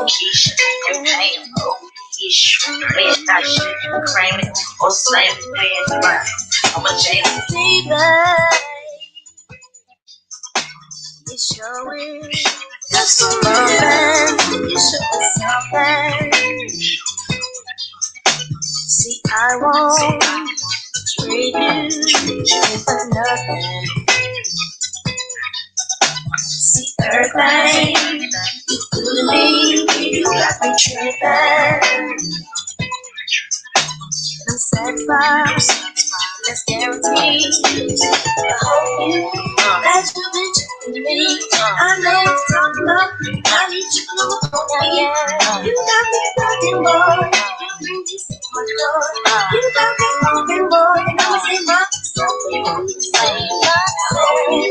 Keisha, and Pam, Ish, red dot shit, cream it, or slam it, brown. I'm a jam. Baby, you show it. Just a moment, you show me something. See, I won't trade you for nothing. See, everything you do to me, you got me tripping. I'm satisfied, let's guarantee. I hope you that you've been checking me. I know you're talking about how you chicken on the phone, yeah. You got me talking, boy. You bring me so much joy. You got me talking, boy. And I'ma say my something. Say my hope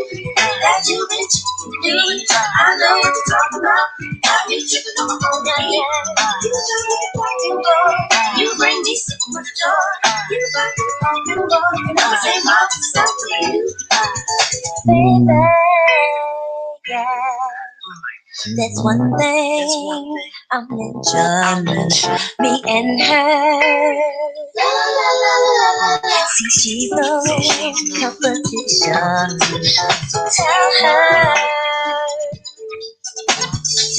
that you've been checking me. I know you're talking about how you chicken on the phone, yeah. You got me talking, boy. You bring me so much joy. You got me talking, boy. And I'ma say my something. Baby, yeah. That's one thing I'm enjoying, me and her. La, la, la, la, la. See, she's no competition. Tell her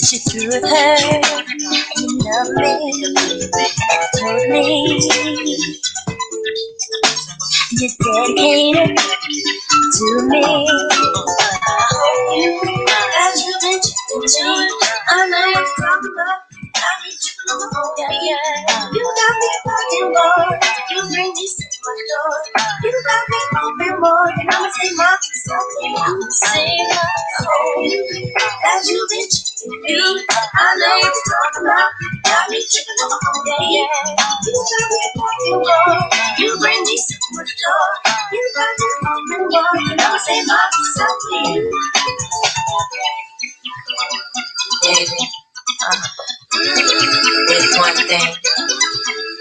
she's through with her and you love me and told me you're dedicated to me. I hope you that you've been checking me. I know you're talking about how you chicken on the phone, yeah. You got me talking, boy. You bring me so much joy. You got me hoping, boy. And I'ma say my something. I'ma say my hope that you've been checking me. I know you're talking about how you chicken on the phone, yeah. You got me talking, boy. You bring me so much joy. You got me hoping, boy. And I'ma say my something. Baby, there's one thing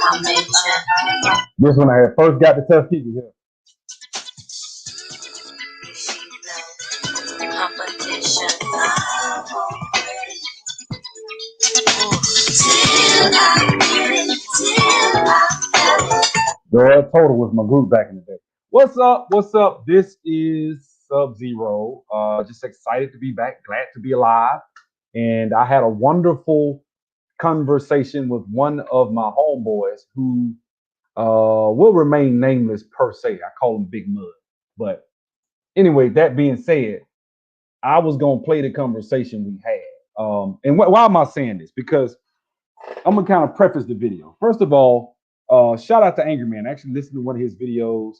I'll make sure. This one I had first got to Tuskegee here. Competition. Girl, Total was my group back in the day. What's up? What's up? This is Sub-Zero. Just excited to be back, glad to be alive. And I had a wonderful conversation with one of my homeboys who will remain nameless per se. I call him Big Mud. But anyway, that being said, I was gonna play the conversation we had. Why am I saying this? Because I'm gonna kind of preface the video. First of all, shout out to Angry Man. I actually listened to one of his videos,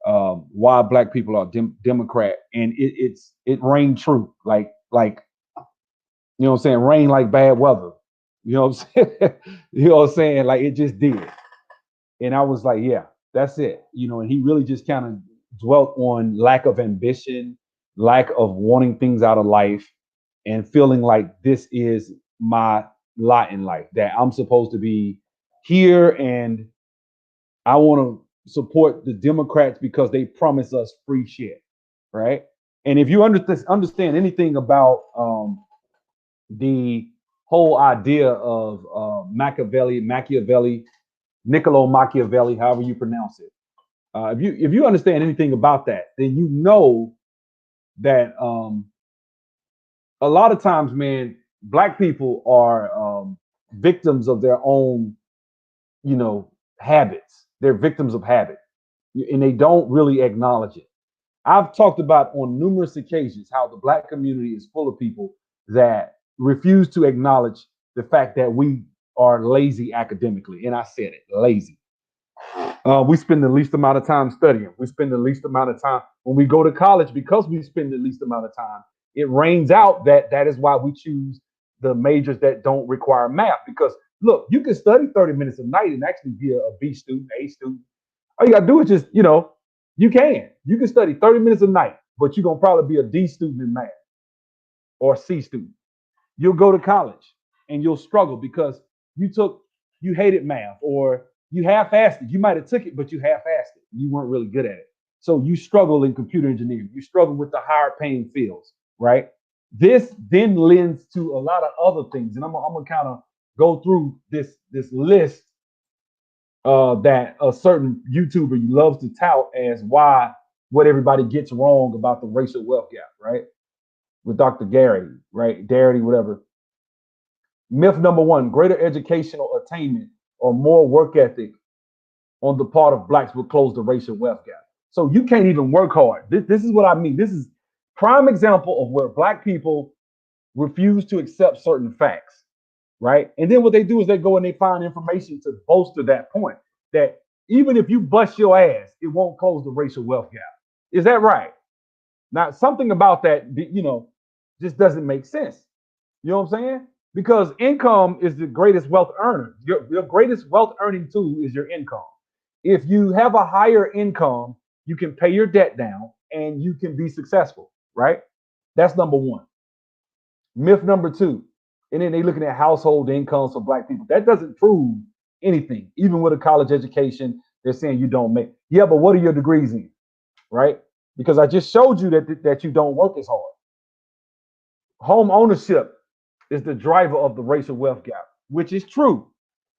why black people are Democrat, and it rang true. Like you know what I'm saying, rain like bad weather. You know what I'm saying? You know what I'm saying? Like it just did. And I was like, yeah, that's it. You know, and he really just kind of dwelt on lack of ambition, lack of wanting things out of life, and feeling like this is my lot in life, that I'm supposed to be here and I want to support the Democrats because they promise us free shit, right? And if you understand anything about the whole idea of Machiavelli, Niccolo Machiavelli, however you pronounce it, if you understand anything about that, then you know that a lot of times, man, black people are victims of their own, habits. They're victims of habit, and they don't really acknowledge it. I've talked about on numerous occasions how the black community is full of people that refuse to acknowledge the fact that we are lazy academically, and I said it, lazy. We spend the least amount of time studying. We spend the least amount of time when we go to college because we spend the least amount of time. It rains out that is why we choose the majors that don't require math. Because look, you can study 30 minutes a night and actually be a B student, A student. All you gotta do is just, you can study 30 minutes a night, but you're gonna probably be a D student in math or a C student. You'll go to college and you'll struggle because you hated math or you half-assed it. You might have took it, but you half-assed it. You weren't really good at it. So you struggle in computer engineering. You struggle with the higher paying fields, right? This then lends to a lot of other things, and I'm gonna kind of go through this list that a certain YouTuber loves to tout as why what everybody gets wrong about the racial wealth gap, right? With Dr. Gary, right? Darity, whatever. Myth number one: greater educational attainment or more work ethic on the part of blacks will close the racial wealth gap. So you can't even work hard. This is what I mean. This is prime example of where black people refuse to accept certain facts, right? And then what they do is they go and they find information to bolster that point that even if you bust your ass, it won't close the racial wealth gap. Is that right? Now, something about that, just doesn't make sense. You know what I'm saying? Because income is the greatest wealth earner. Your greatest wealth earning tool is your income. If you have a higher income, you can pay your debt down and you can be successful, right? That's number one. Myth number two, and then they looking at household incomes for black people. That doesn't prove anything. Even with a college education, they're saying you don't make. Yeah, but what are your degrees in, right? Because I just showed you that you don't work as hard. Home ownership is the driver of the racial wealth gap, which is true,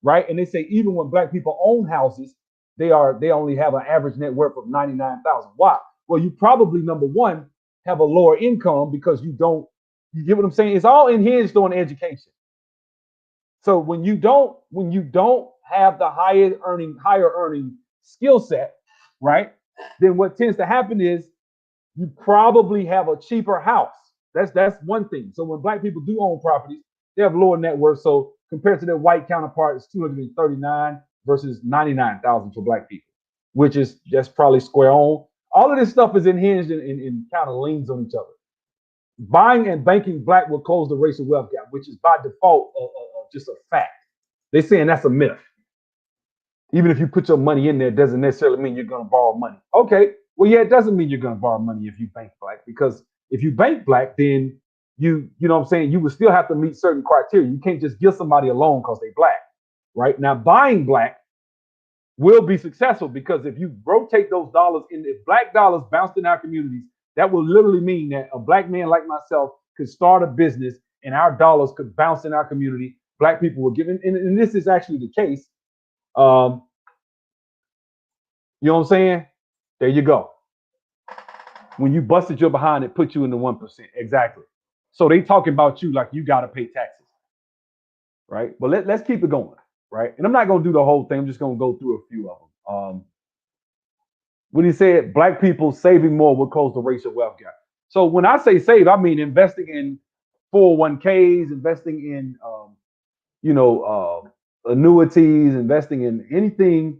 right? And they say even when black people own houses, they only have an average net worth of 99,000. Why? Well, you probably number one have a lower income because you don't. You get what I'm saying? It's all hinged on education. So when you don't have the higher earning skill set, right? Then what tends to happen is you probably have a cheaper house. That's one thing. So when black people do own properties, they have lower net worth. So compared to their white counterpart, it's 239 versus 99,000 for black people, which is just probably square on. All of this stuff is hinged and kind of leans on each other. Buying and banking black will close the racial wealth gap, which is by default just a fact. They're saying that's a myth. Even if you put your money in there, it doesn't necessarily mean you're going to borrow money. Okay, well, yeah, it doesn't mean you're going to borrow money if you bank black, because if you bank black, then you know what I'm saying, you would still have to meet certain criteria. You can't just give somebody a loan because they black, right? Now, buying black will be successful because if you rotate those dollars in, if black dollars bounced in our communities, that will literally mean that a black man like myself could start a business and our dollars could bounce in our community. Black people will give, and this is actually the case. Um, you know what I'm saying? There you go. When you busted your behind, it put you in the 1%. Exactly. So they talking about you like you got to pay taxes, right? But let's keep it going, right? And I'm not going to do the whole thing. I'm just going to go through a few of them. When he said black people saving more will close the racial wealth gap. So when I say save, I mean investing in 401ks, investing in, annuities, investing in anything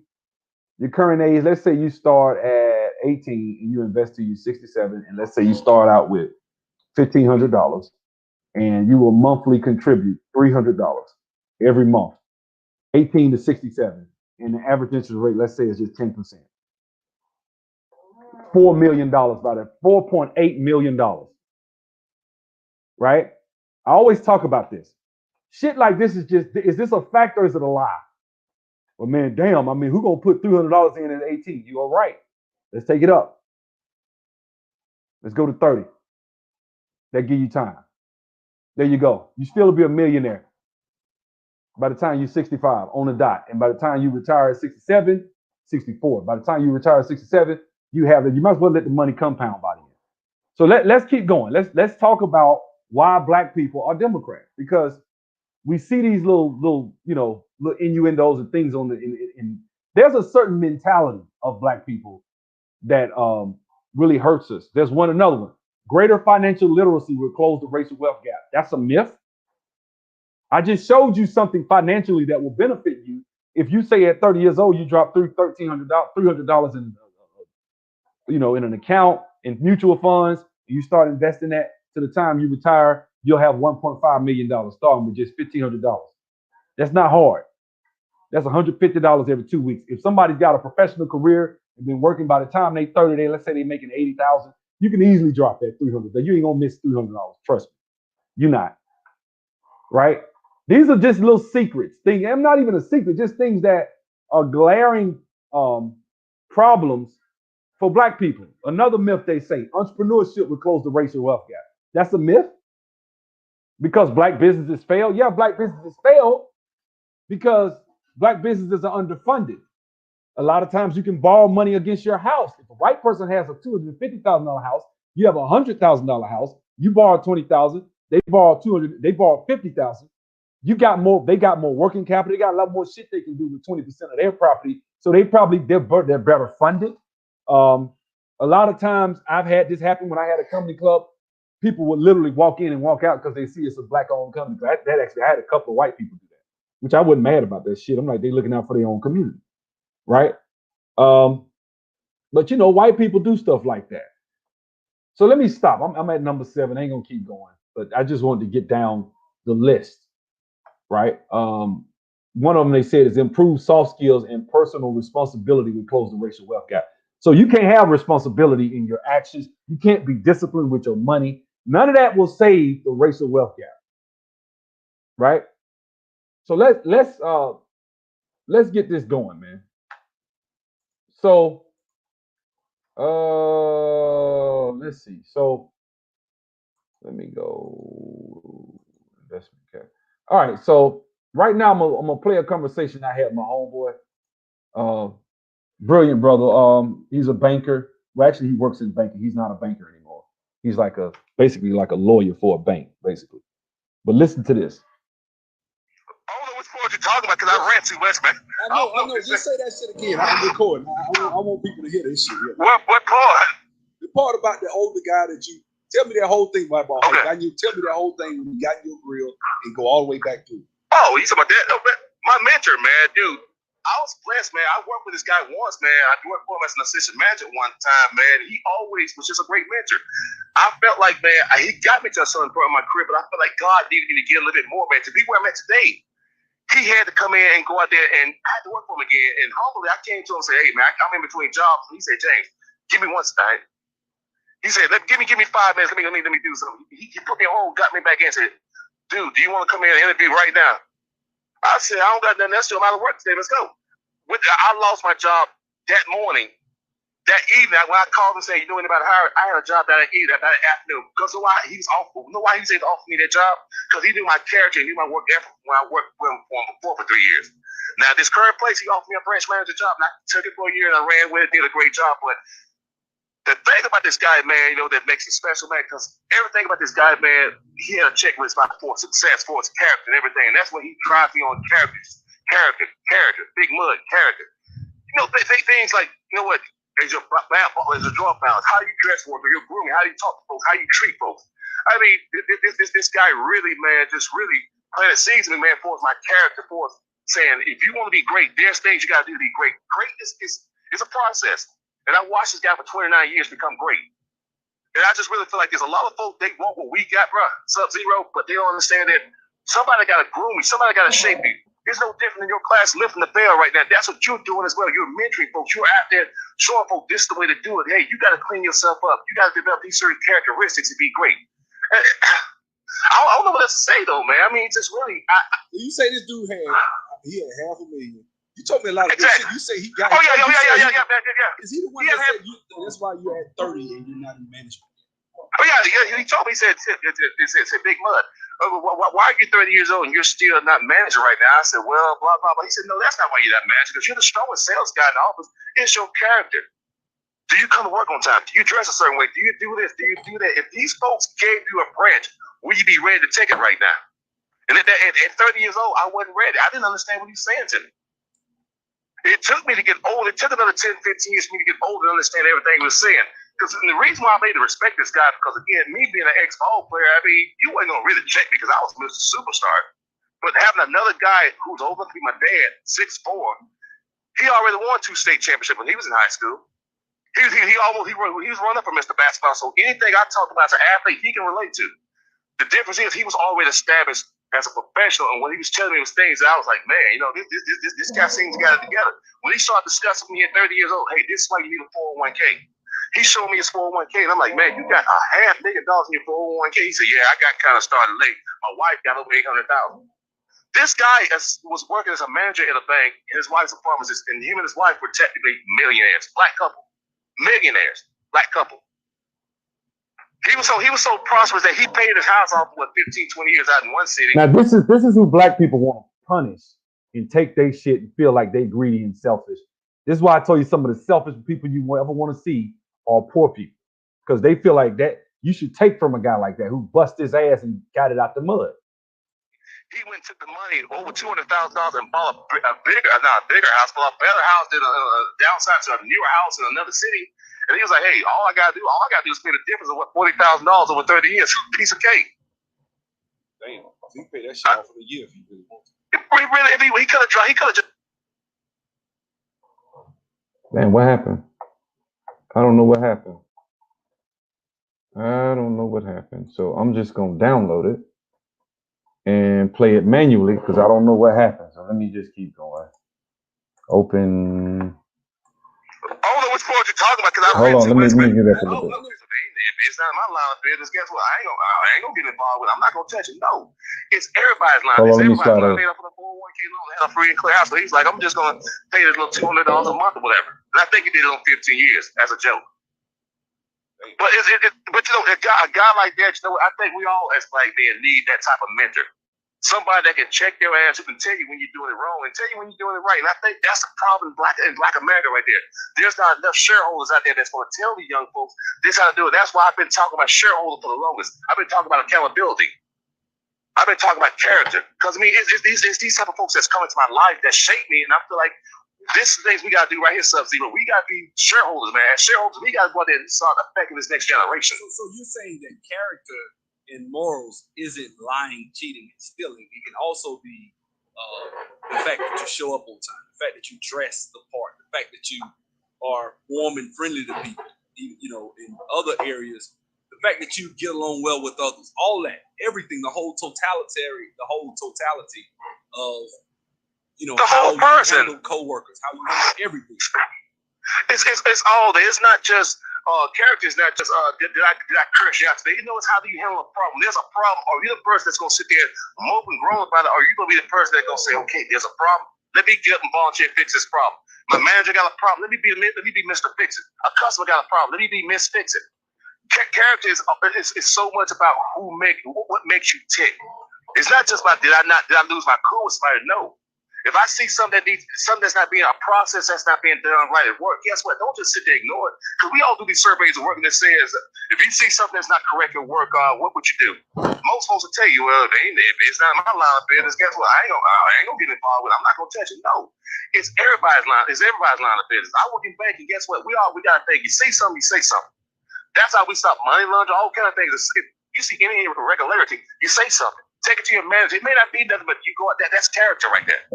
your current age. Let's say you start at 18 and you invest till you're 67, and let's say you start out with $1,500 and you will monthly contribute $300 every month, 18 to 67, and the average interest rate, let's say, is just 10%. $4 million by that, $4.8 million, right? I always talk about this. Shit like this is this a fact or is it a lie? Well, man, damn, I mean, who gonna put $300 in at 18? You all right. Let's take it up. Let's go to 30. That give you time. There you go. You still be a millionaire by the time you're 65 on the dot. And by the time you retire at 67, 64. By the time you retire at 67, you might as well let the money compound by the end. So let's keep going. Let's talk about why black people are Democrats, because we see these little innuendos and things on in there's a certain mentality of black people that really hurts us. There's another one. Greater financial literacy will close the racial wealth gap. That's a myth. I just showed you something financially that will benefit you. If you say at 30 years old you drop $300 in an account in mutual funds, and you start investing that, to the time you retire, you'll have $1.5 million starting with just $1,500. That's not hard. That's $150 every 2 weeks. If somebody's got a professional career and been working, by the time they 30, let's say they're making 80,000, you can easily drop that 300. You ain't gonna miss $300. Trust me, you're not. Right? These are just little secrets. Things. I'm not even a secret. Just things that are glaring problems for black people. Another myth they say: entrepreneurship will close the racial wealth gap. That's a myth. Because black businesses fail. Yeah, black businesses fail because black businesses are underfunded. A lot of times you can borrow money against your house. If a white person has a $250,000 house, you have a $100,000 house. You borrow 20,000. They borrow 200. They borrow 50,000. You got more. They got more working capital. They got a lot more shit they can do with 20% of their property. So they're better funded. A lot of times I've had this happen when I had a comedy club. People would literally walk in and walk out because they see it's a black-owned company. That actually, I had a couple of white people do that, which I wasn't mad about that shit. I'm like, they looking out for their own community, right? But white people do stuff like that. So let me stop. I'm at number 7. I ain't gonna keep going, but I just wanted to get down the list, right? One of them they said is improve soft skills and personal responsibility to close the racial wealth gap. So you can't have responsibility in your actions. You can't be disciplined with your money. None of that will save the racial wealth gap, right? So let's get this going, man. So let's see. So let me go investment cap. All right. So right now I'm gonna play a conversation I had with my homeboy, brilliant brother. He's a banker. Well, actually, he works in banking. He's not a banker anymore. He's basically like a lawyer for a bank, basically. But listen to this. I don't know which part you're talking about because I ran too much, man. I know. Just say that shit again. I'm recording. I want people to hear this shit. Yeah. What part? The part about the older guy that you tell me that whole thing about Okay. how you tell me that whole thing when you got in your grill and go all the way back to it. Oh, you talking about that? No, man, my mentor, man, dude. I was blessed, man. I worked with this guy once, man. I worked for him as an assistant manager one time, man. He always was just a great mentor. I felt like, man, he got me to a certain point in my career, but I felt like God needed me to get a little bit more, man, to be where I'm at today. He had to come in and go out there, and I had to work for him again. And humbly, I came to him and said, hey, man, I'm in between jobs. And he said, James, give me one second. He said, give me 5 minutes. Let me do something. He put me on hold, got me back in and said, dude, do you want to come in and interview right now? I said, I don't got nothing else to do. I'm out of work today. Let's go. I lost my job that morning. That evening, when I called and said, you know anybody hired? I had a job that afternoon. Because why he was awful. You know why he said to offer me that job? Because he knew my character and knew my work ethic when I worked for him before for 3 years. Now, this current place, he offered me a branch manager job, and I took it for a year and I ran with it, did a great job. But the thing about this guy, man, that makes him special, man, because everything about this guy, man, he had a checklist for success, for his character and everything. And that's what he drives me on: character, big mud, character. Things like, what? Is your draw balance? How you dress for your grooming? How you talk to folks? How you treat folks? I mean, this guy really, man, just really planted seeds in me, man, for my character, for saying, if you want to be great, there's things you got to do to be great. Greatness is a process. And I watched this guy for 29 years become great. And I just really feel like there's a lot of folks, they want what we got, bro, Sub-Zero, but they don't understand that somebody got to groom you. Somebody got to shape you. It's no different than your class lifting the bell right now. That's what you're doing as well. You're mentoring folks. You're out there showing folks this is the way to do it. Hey, you got to clean yourself up. You got to develop these certain characteristics to be great. I don't know what else to say, though, man. I mean, just really. You say this dude had $500,000. You told me a lot of Exactly. shit. You say he got. Oh, yeah. Is he the one that said that's why you had 30 and you're not in management? Oh, yeah. He told me, he said, Big Mud. Why are you 30 years old and you're still not manager right now? I said, well, blah, blah, blah. He said, no, that's not why you're not manager, because you're the strongest sales guy in the office. It's your character. Do you come to work on time? Do you dress a certain way? Do you do this? Do you do that? If these folks gave you a branch, would you be ready to take it right now? And at 30 years old, I wasn't ready. I didn't understand what he was saying to me. It took me to get old. It took another 10, 15 years for me to get old and understand everything he was saying. Because the reason why I made to respect this guy, because again, me being an ex-ball player, I mean, you wasn't going to really check me because I was Mr. Superstar. But having another guy who's old enough to be my dad, 6'4", he already won 2 state championships when he was in high school. He was running for Mr. Basketball. So anything I talk about as an athlete, he can relate to. The difference is he was already established as a professional, and when he was telling me those things, I was like, man, this guy seems to got it together. When he started discussing me at 30 years old, hey, this is why you need a 401k. He showed me his 401k, and I'm like, man, you got $500,000 in your 401k. He said, yeah, I got kind of started late. My wife got over 800,000. This guy was working as a manager at a bank, and his wife's a pharmacist, and him and his wife were technically millionaires, black couple, millionaires, black couple. He was so prosperous that he paid his house off for 15, 20 years out in one city. Now this is who black people want to punish and take their shit and feel like they greedy and selfish. This is why I told you some of the selfish people you ever want to see are poor people, because they feel like that you should take from a guy like that who bust his ass and got it out the mud. He went and took the money, over $200,000, and bought a bigger house, but a better house than a downside to a newer house in another city. And he was like, "Hey, all I gotta do is pay the difference of what $40,000 over 30 years, piece of cake." Damn, he paid that shit off for a year if he really wants to. He could have just. Man, what happened? I don't know what happened. So I'm just gonna download it and play it manually because I don't know what happened. So let me just keep going. Open. I don't know which part you're talking about because I Hold on, let me get that a little bit. If it's not my line of business, guess what? I ain't gonna get involved with it. I'm not gonna touch it. No, it's everybody's line. Hold on, It's let me everybody's slide line. over. They up for the 401k loan, they had a free and clear house. So he's like, I'm just gonna pay this little $200 a month or whatever. And I think he did it on 15 years as a joke. But but you know, a guy like that, you know, I think we all as black men need that type of mentor. Somebody that can check your ass, who can tell you when you're doing it wrong and tell you when you're doing it right. And I think that's the problem in Black America right there. There's not enough shareholders out there that's going to tell the young folks this how to do it. That's why I've been talking about shareholders for the longest. I've been talking about accountability. I've been talking about character. Because, I mean, it's these type of folks that's come into my life that shape me. And I feel like this is the things we got to do right here, Sub-Zero. We got to be shareholders, man. As shareholders, we got to go out there and start affecting this next generation. So you're saying that character and morals isn't lying, cheating, and stealing. It can also be the fact that you show up on time, the fact that you dress the part, the fact that you are warm and friendly to people, you know, in other areas, the fact that you get along well with others, all that, everything, the whole totality of, you know, the how whole person. you handle coworkers, how you handle everything. It's all there. It's not just character. It's not just did I curse you out today? You know, it's how do you handle a problem. There's a problem. Are you the person that's gonna sit there mope and groan about it? Or are you gonna be the person that's gonna say, okay, there's a problem. Let me get up and volunteer fix this problem. My manager got a problem. Let me be Mr. Fix It. A customer got a problem. Let me be Miss Fix It. Character is so much about what makes you tick. It's not just about did I lose my cool with somebody? No. If I see something that's not being a process, that's not being done right at work, guess what? Don't just sit there and ignore it. Because we all do these surveys at work that says, if you see something that's not correct at work, what would you do? Most folks will tell you, well, if it's not my line of business, guess what? I ain't gonna get involved with it. I'm not gonna touch it. No. It's everybody's line of business. I work in banking, guess what? We gotta think. You see something, you say something. That's how we stop money laundering, all kind of things. If you see any irregularity, you say something. Take it to your manager. It may not be nothing, but you go out there. That's character right there.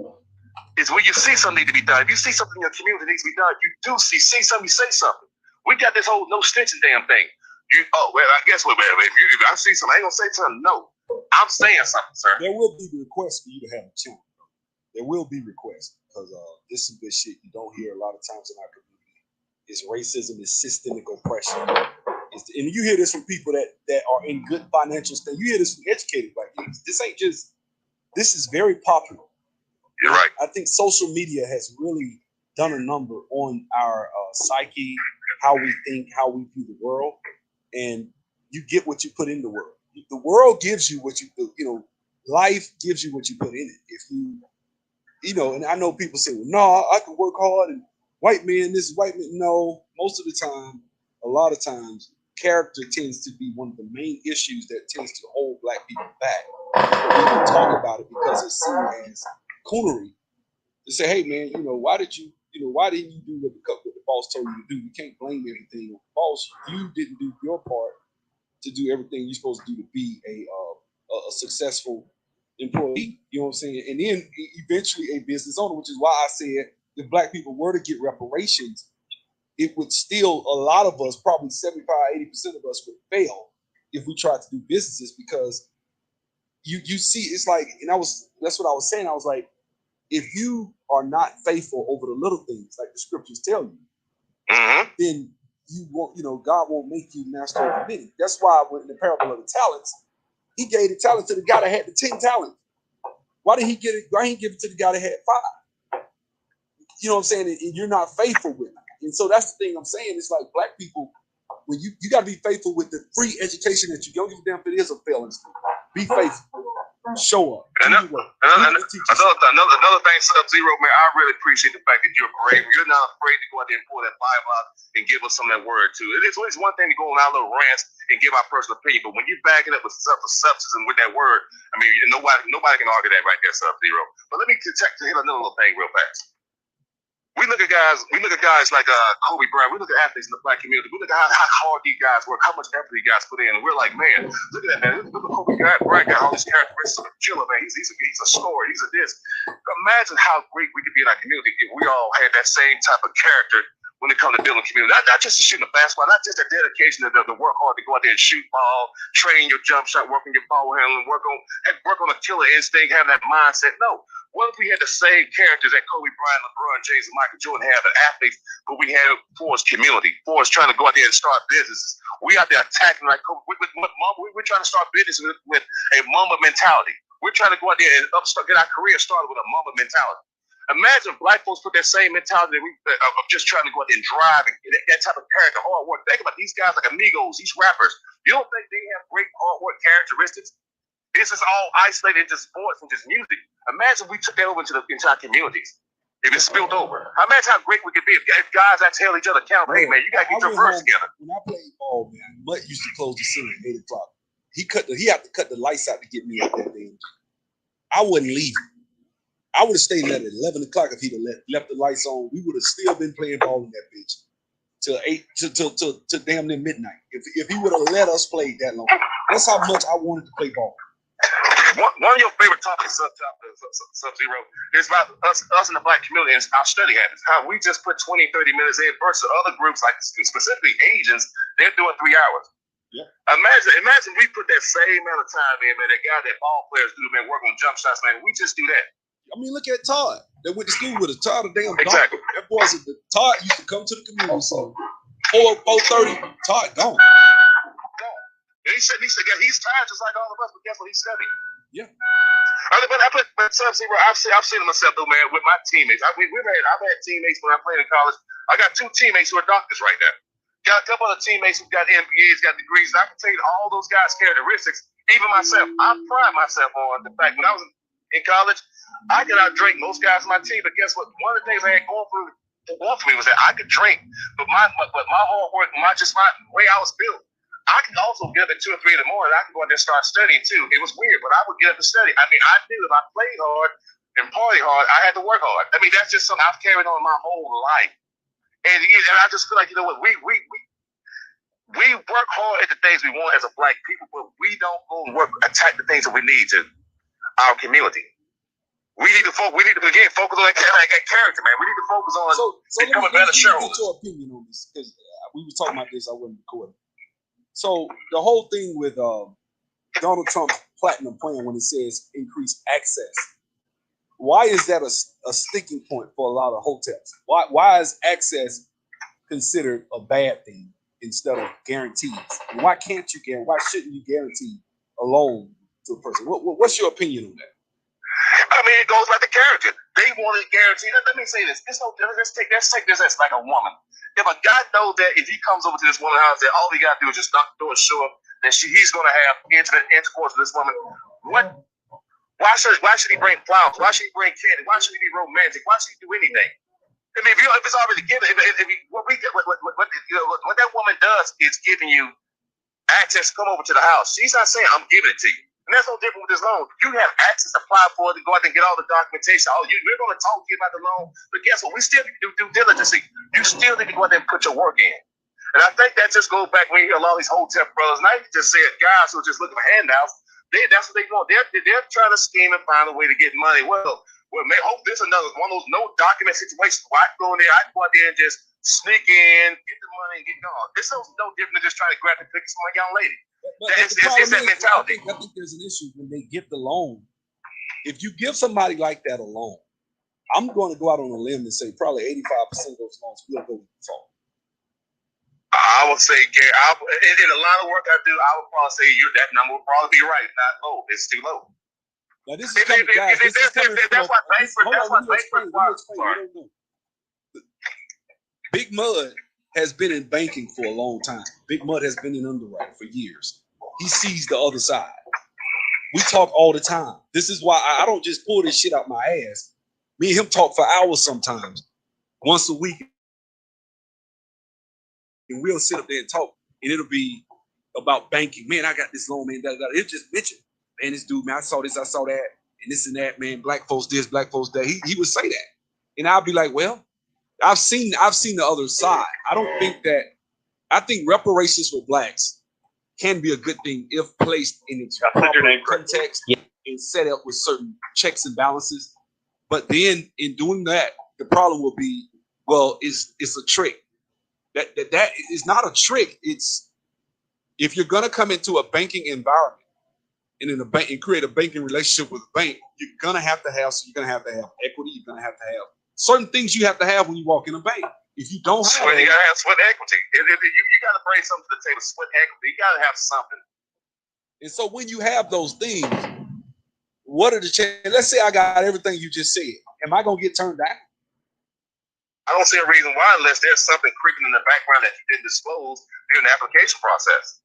It's when you see something need to be done. If you see something in your community needs to be done, you do see something, you say something. We got this whole no snitching damn thing. I guess what, man, if I see something, I ain't gonna say something. No, I'm saying something, sir. There will be requests for you to have a channel. There will be requests because this is good shit you don't hear a lot of times in our community. It's racism, it's systemic oppression. And you hear this from people that are in good financial state. You hear this from educated black people. This is very popular. You're right. I think social media has really done a number on our psyche, how we think, how we view the world, and you get what you put in the world. The world gives you what you do. You know, life gives you what you put in it. If you know, and I know people say, well, no, I can work hard and white man, this is white man. No, most of the time, a lot of times, character tends to be one of the main issues that tends to hold black people back. We don't talk about it because it's seen as coonery to say, hey man, why didn't you do what the boss told you to do? You can't blame everything on the boss. You didn't do your part to do everything you're supposed to do to be a successful employee. You know what I'm saying? And then eventually a business owner, which is why I said if black people were to get reparations, it would still, a lot of us, probably 75, 80% of us would fail if we tried to do businesses because you see, it's like, and that's what I was saying. I was like, if you are not faithful over the little things, like the scriptures tell you, then you won't, God won't make you master over many. That's why in the parable of the talents, he gave the talent to the guy that had the 10 talents. Why didn't he give it to the guy that had 5? You know what I'm saying? And you're not faithful with it. And so that's the thing I'm saying. It's like black people, when you got to be faithful with the free education that you don't give a damn if it is a failing school. Be faithful. Show up. Another thing, Sub-Zero, man, I really appreciate the fact that you're brave. You're not afraid to go out there and pull that Bible out and give us some of that word too. It's always one thing to go on our little rants and give our personal opinion, but when you back it up with substance and with that word, I mean, nobody can argue that right there, Sub-Zero. But let me hit another little thing real fast. We look at guys like Kobe Bryant. We look at athletes in the black community. We look at how hard these guys work, how much effort these guys put in, and we're like, man, look at that, man. Look at Kobe Bryant got all these characteristics of a killer, man. He's a scorer. He's a this. Imagine how great we could be in our community if we all had that same type of character when it comes to building community. Not just to shooting a basketball, not just a dedication to work hard to go out there and shoot ball, train your jump shot, work on your ball handling, work on a killer instinct, have that mindset. No. What if we had the same characters that Kobe Bryant, LeBron James, and Michael Jordan have as athletes, but we have for us community, for us trying to go out there and start businesses? We out there attacking like Kobe. We're trying to start business with a Mamba mentality. We're trying to go out there and get our career started with a Mamba mentality. Imagine if black folks put that same mentality of just trying to go out there and drive and that type of character, hard work. Think about these guys like Amigos, these rappers. You don't think they have great hard work characteristics? This is all isolated into sports and just music. Imagine we took that over into our communities. If it spilled over. Imagine how great we could be if guys actually held each other accountable. Hey, man, you got to get your verse together. When I played ball, man, Mutt used to close the ceiling at 8 o'clock. He had to cut the lights out to get me up that day. I wouldn't leave. I would have stayed there at 11 o'clock if he'd have left the lights on. We would have still been playing ball in that bitch till damn near midnight. If he would have let us play that long. That's how much I wanted to play ball. One of your favorite topics, Sub-Zero, is about us in the black community and our study habits. How we just put 20, 30 minutes in versus other groups, like specifically Asians, they're doing 3 hours. Yeah. Imagine we put that same amount of time in, man. That guy that ball players do, man, work on jump shots, man. We just do that. I mean, look at Todd. They went to school with us. Todd, a damn exactly. Doctor. That boy said Todd used to come to the community. So 4:30, Todd gone. And he said, yeah, he's tired just like all of us, but guess what? He's studying. Yeah. But Sub-Zero, I've seen it myself though, man, with my teammates. I've had teammates when I played in college. I got 2 teammates who are doctors right now. Got a couple of teammates who got MBAs, got degrees. I can tell you all those guys' characteristics. Even myself, I pride myself on the fact when I was in college, I could outdrink most guys on my team. But guess what? One of the things I had going for me was that I could drink, but my hard work, my way I was built. I could also get up at 2 or 3 in the morning. I could go out there and start studying too. It was weird, but I would get up and study. I mean, I knew if I played hard and party hard, I had to work hard. I mean, that's just something I've carried on my whole life. And I just feel like, you know what, we work hard at the things we want as a black people, but we don't go and attack the things that we need to our community. We need to focus on that character, man. We need to focus on becoming better shareholders. Get your opinion on this, because we were talking about this. I wasn't recording. So the whole thing with Donald Trump's platinum plan, when it says increase access, why is that a sticking point for a lot of hotels? Why is access considered a bad thing instead of guarantees? And why can't you guarantee? Why shouldn't you guarantee a loan to a person? What's your opinion on that? I mean, it goes like the character. They want it guaranteed. Let me say this. Let's take this as like a woman. If a guy knows that if he comes over to this woman's house, that all he got to do is just knock the door and show up, that he's going to have intimate intercourse with this woman, why should he bring flowers? Why should he bring candy? Why should he be romantic? Why should he do anything? I mean, if it's already given, what that woman does is giving you access to come over to the house. She's not saying, I'm giving it to you. And that's no different with this loan. You have access to apply for it, to go out and get all the documentation. We're going to talk to you about the loan. But guess what? We still need to do due diligence. You still need to go out there and put your work in. And I think that just goes back when you hear a lot of these hotel brothers. And I just said guys who are just looking for handouts. That's what they want. They're trying to scheme and find a way to get money. Well, man, hope this is another one of those no document situations where I can go in there, I can go out there and just sneak in, get the money, and get gone. This is no different than just trying to grab the cookies from a young lady. It's that mentality. I think there's an issue when they get the loan. If you give somebody like that a loan, I'm going to go out on a limb and say probably 85% of those loans will go to default. I would say, Gary, in a lot of work I do, I would probably say that number would probably be right, not low. It's too low. Now this is coming, guys. That's what Big Mud has been in banking for a long time. Big Mud has been in underwriting for years. He sees the other side. We talk all the time. This is why I don't just pull this shit out my ass. Me and him talk for hours sometimes, once a week. And we'll sit up there and talk. And it'll be about banking. Man, I got this loan, man. It just mentioned, man, this dude, man, I saw this, I saw that, and this and that, man. Black folks this, black folks that. He would say that. And I'll be like, well, I've seen the other side. I think reparations for blacks can be a good thing if placed in its proper context and set up with certain checks and balances. But then in doing that, the problem will be, well, it's a trick. That is not a trick. It's if you're gonna come into a banking environment and in a bank and create a banking relationship with a bank, you're gonna have to have equity. You're gonna have to have certain things you have to have when you walk in a bank. If you don't have you gotta have sweat equity. You gotta bring something to the table. Sweat equity. You gotta have something. And so when you have those things, what are the chances? Let's say I got everything you just said. Am I gonna get turned down? I don't see a reason why, unless there's something creeping in the background that you didn't disclose during the application process.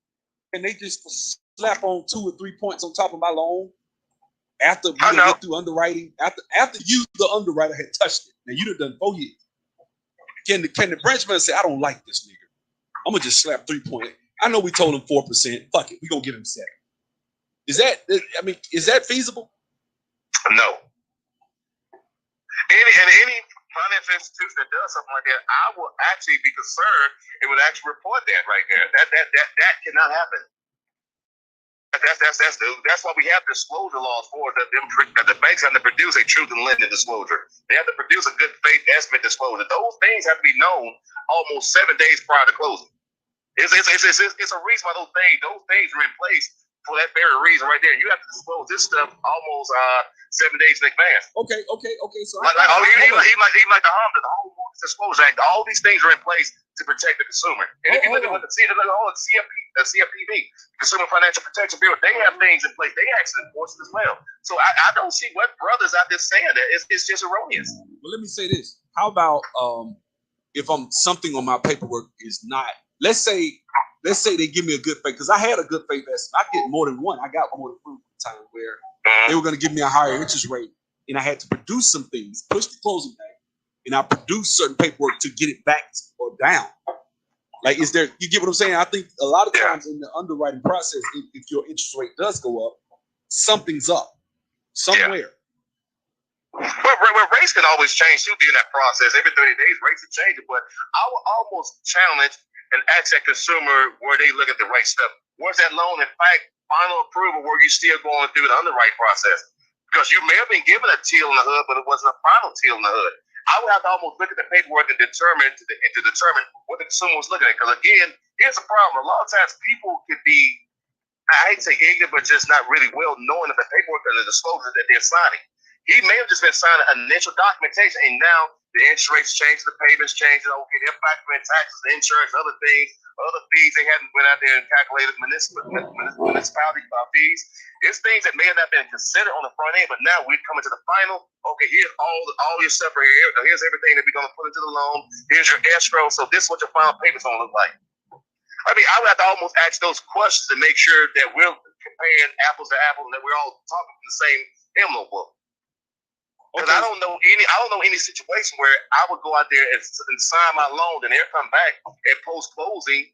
And they just slap on 2 or 3 points on top of my loan after we went through underwriting. After you, the underwriter, had touched it. Now you'd have done 4 years. Can the branch man say, I don't like this nigga? I'm gonna just slap 3 points. I know we told him 4%. Fuck it, we gonna give him 7. Is that feasible? No. Any financial institution that does something like that, I will actually be concerned and would actually report that right there. That cannot happen. That's why we have disclosure laws for the banks have to produce a truth in lending disclosure. They have to produce a good faith estimate disclosure. Those things have to be known almost 7 days prior to closing. It's a reason why those things are in place for that very reason right there. You have to disclose this stuff almost 7 days in advance. Okay. So even like the Home Mortgage Disclosure Act, all these things are in place to protect the consumer. And if you look at the CFPB, Consumer Financial Protection Bureau, they have things in place. They actually enforce it as well. So I don't see what brothers out there saying that. It's just erroneous. Well, let me say this. How about if something on my paperwork is not, let's say they give me a good faith, because I had a good faith estimate. I get more than one. I got more than one time where they were going to give me a higher interest rate, and I had to produce some things, push the closing back, and I produced certain paperwork to get it back or down. Like, you get what I'm saying? I think a lot of times in the underwriting process, if your interest rate does go up, something's up somewhere. Well, rates can always change too during that process. Every 30 days, rates are changing. But I will almost challenge and ask that consumer where they look at the right stuff. Where's that loan, in fact, final approval, where you still going through the underwriting process? Because you may have been given a teal in the hood, but it wasn't a final teal in the hood. I would have to almost look at the paperwork and determine what the consumer was looking at. Because again, here's the problem: a lot of times people could be, I hate to say ignorant, but just not really well knowing of the paperwork and the disclosure that they're signing. He may have just been signing initial documentation, and now the interest rates change, the payments change, and okay, they're factoring in taxes, insurance, other things, other fees they hadn't went out there and calculated municipality fees. It's things that may have not been considered on the front end, but now we're coming to the final. Okay, here's all your stuff right here. Here's everything that we're going to put into the loan. Here's your escrow. So this is what your final payment's going to look like. I mean, I would have to almost ask those questions to make sure that we're comparing apples to apples and that we're all talking from the same envelope book. Because I don't know any situation where I would go out there and sign my loan, and they'll come back at post closing,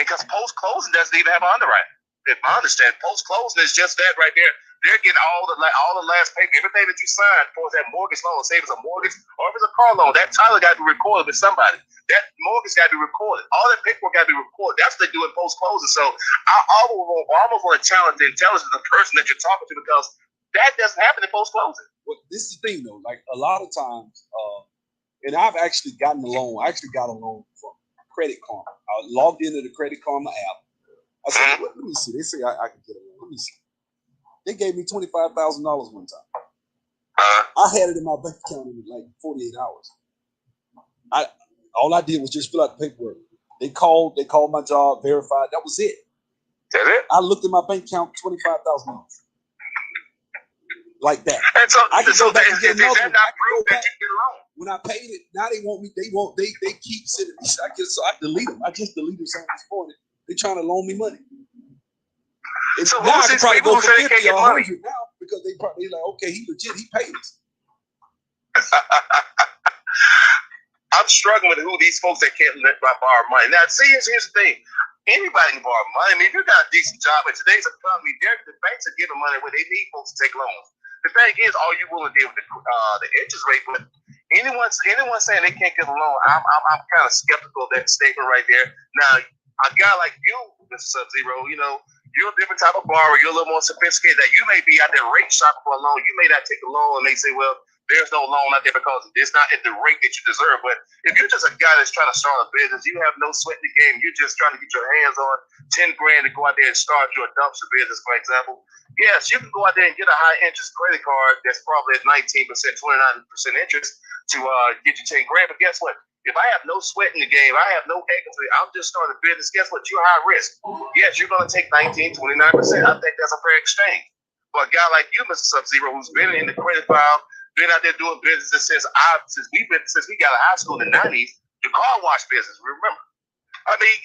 and because post closing doesn't even have an underwriting. If I understand, post closing is just that right there. They're getting all the last paper, everything that you signed for that mortgage loan. Say if it's a mortgage or if it's a car loan, that title got to be recorded with somebody. That mortgage got to be recorded. All that paperwork got to be recorded. That's what they do in post closing. So I almost want to challenge the intelligence of the person that you're talking to, because that doesn't happen in post closing. Well, this is the thing though. Like a lot of times, and I've actually gotten a loan. I actually got a loan from Credit Karma. I logged into the Credit Karma app. I said, let me see. They say I can get a loan. Let me see. They gave me $25,000 one time. I had it in my bank account in like 48 hours. All I did was just fill out the paperwork. They called my job, verified. That was it. That's it? I looked at my bank account, $25,000. Like that. And so, I can go back and get is that another one. not proof that you get a loan? When I paid it, now they want me. They keep sending me. So I delete them. I just deleted some this morning. They trying to loan me money. So now I who's can these probably people go who for say they 50 can't get or money? 100 now because they like, okay, he legit. He paid us. I'm struggling with who these folks that can't borrow money. Now, see, here's the thing. Anybody can borrow money. I mean, if you got a decent job in today's economy, the banks are giving money where they need folks to take loans. The thing is, all you willing to deal with the interest rate. But anyone saying they can't get a loan, I'm kind of skeptical of that statement right there. Now, a guy like you, Mr. Sub-Zero, you know, you're a different type of borrower. You're a little more sophisticated. That you may be out there rate shopping for a loan. You may not take a loan, and they say, well, there's no loan out there because it's not at the rate that you deserve. But if you're just a guy that's trying to start a business, you have no sweat in the game. You're just trying to get your hands on 10 grand to go out there and start your dumpster business, for example. Yes, you can go out there and get a high interest credit card that's probably at 19%, 29% interest to get you 10 grand. But guess what? If I have no sweat in the game, I have no equity, I'm just starting a business. Guess what? You're high risk. Yes, you're going to take 19, 29%. I think that's a fair exchange. But a guy like you, Mr. Sub-Zero, who's been in the credit file, been out there doing business since we got out of high school in the 90s, the car wash business, remember. I mean,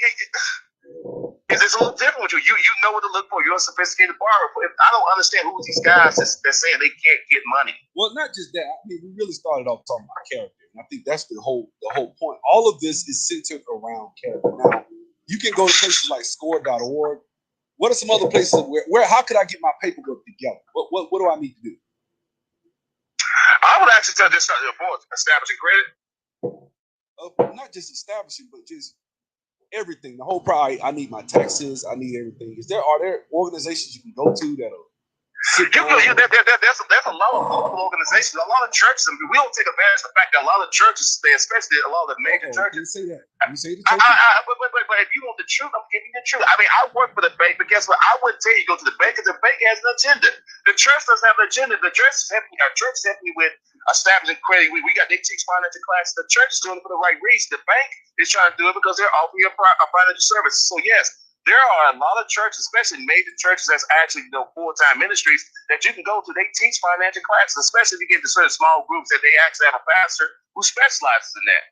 it's a little different with you. You know what to look for. You're a sophisticated borrower. I don't understand who these guys that's saying they can't get money. Well, not just that. I mean, we really started off talking about character. And I think that's the whole point. All of this is centered around character. Now, you can go to places like score.org. What are some other places where how could I get my paperwork together? What do I need to do? I would actually tell this establishing credit. Not just establishing, but just everything. The whole price. I need my taxes. I need everything. Are there organizations you can go to that'll There's a lot of local organizations, a lot of churches. I mean, we don't take advantage of the fact that a lot of churches, especially a lot of the major churches. You say that. You say the church. But if you want the truth, I'm giving you the truth. I mean, I work for the bank, but guess what? I wouldn't tell you to go to the bank because the bank has an agenda. The church doesn't have an agenda. The church is helping. Our church is helping you with establishing credit. They teach financial classes. The church is doing it for the right reason. The bank is trying to do it because they're offering you a financial service. So yes. There are a lot of churches, especially major churches that's actually full-time ministries that you can go to. They teach financial classes, especially if you get to certain small groups that they actually have a pastor who specializes in that.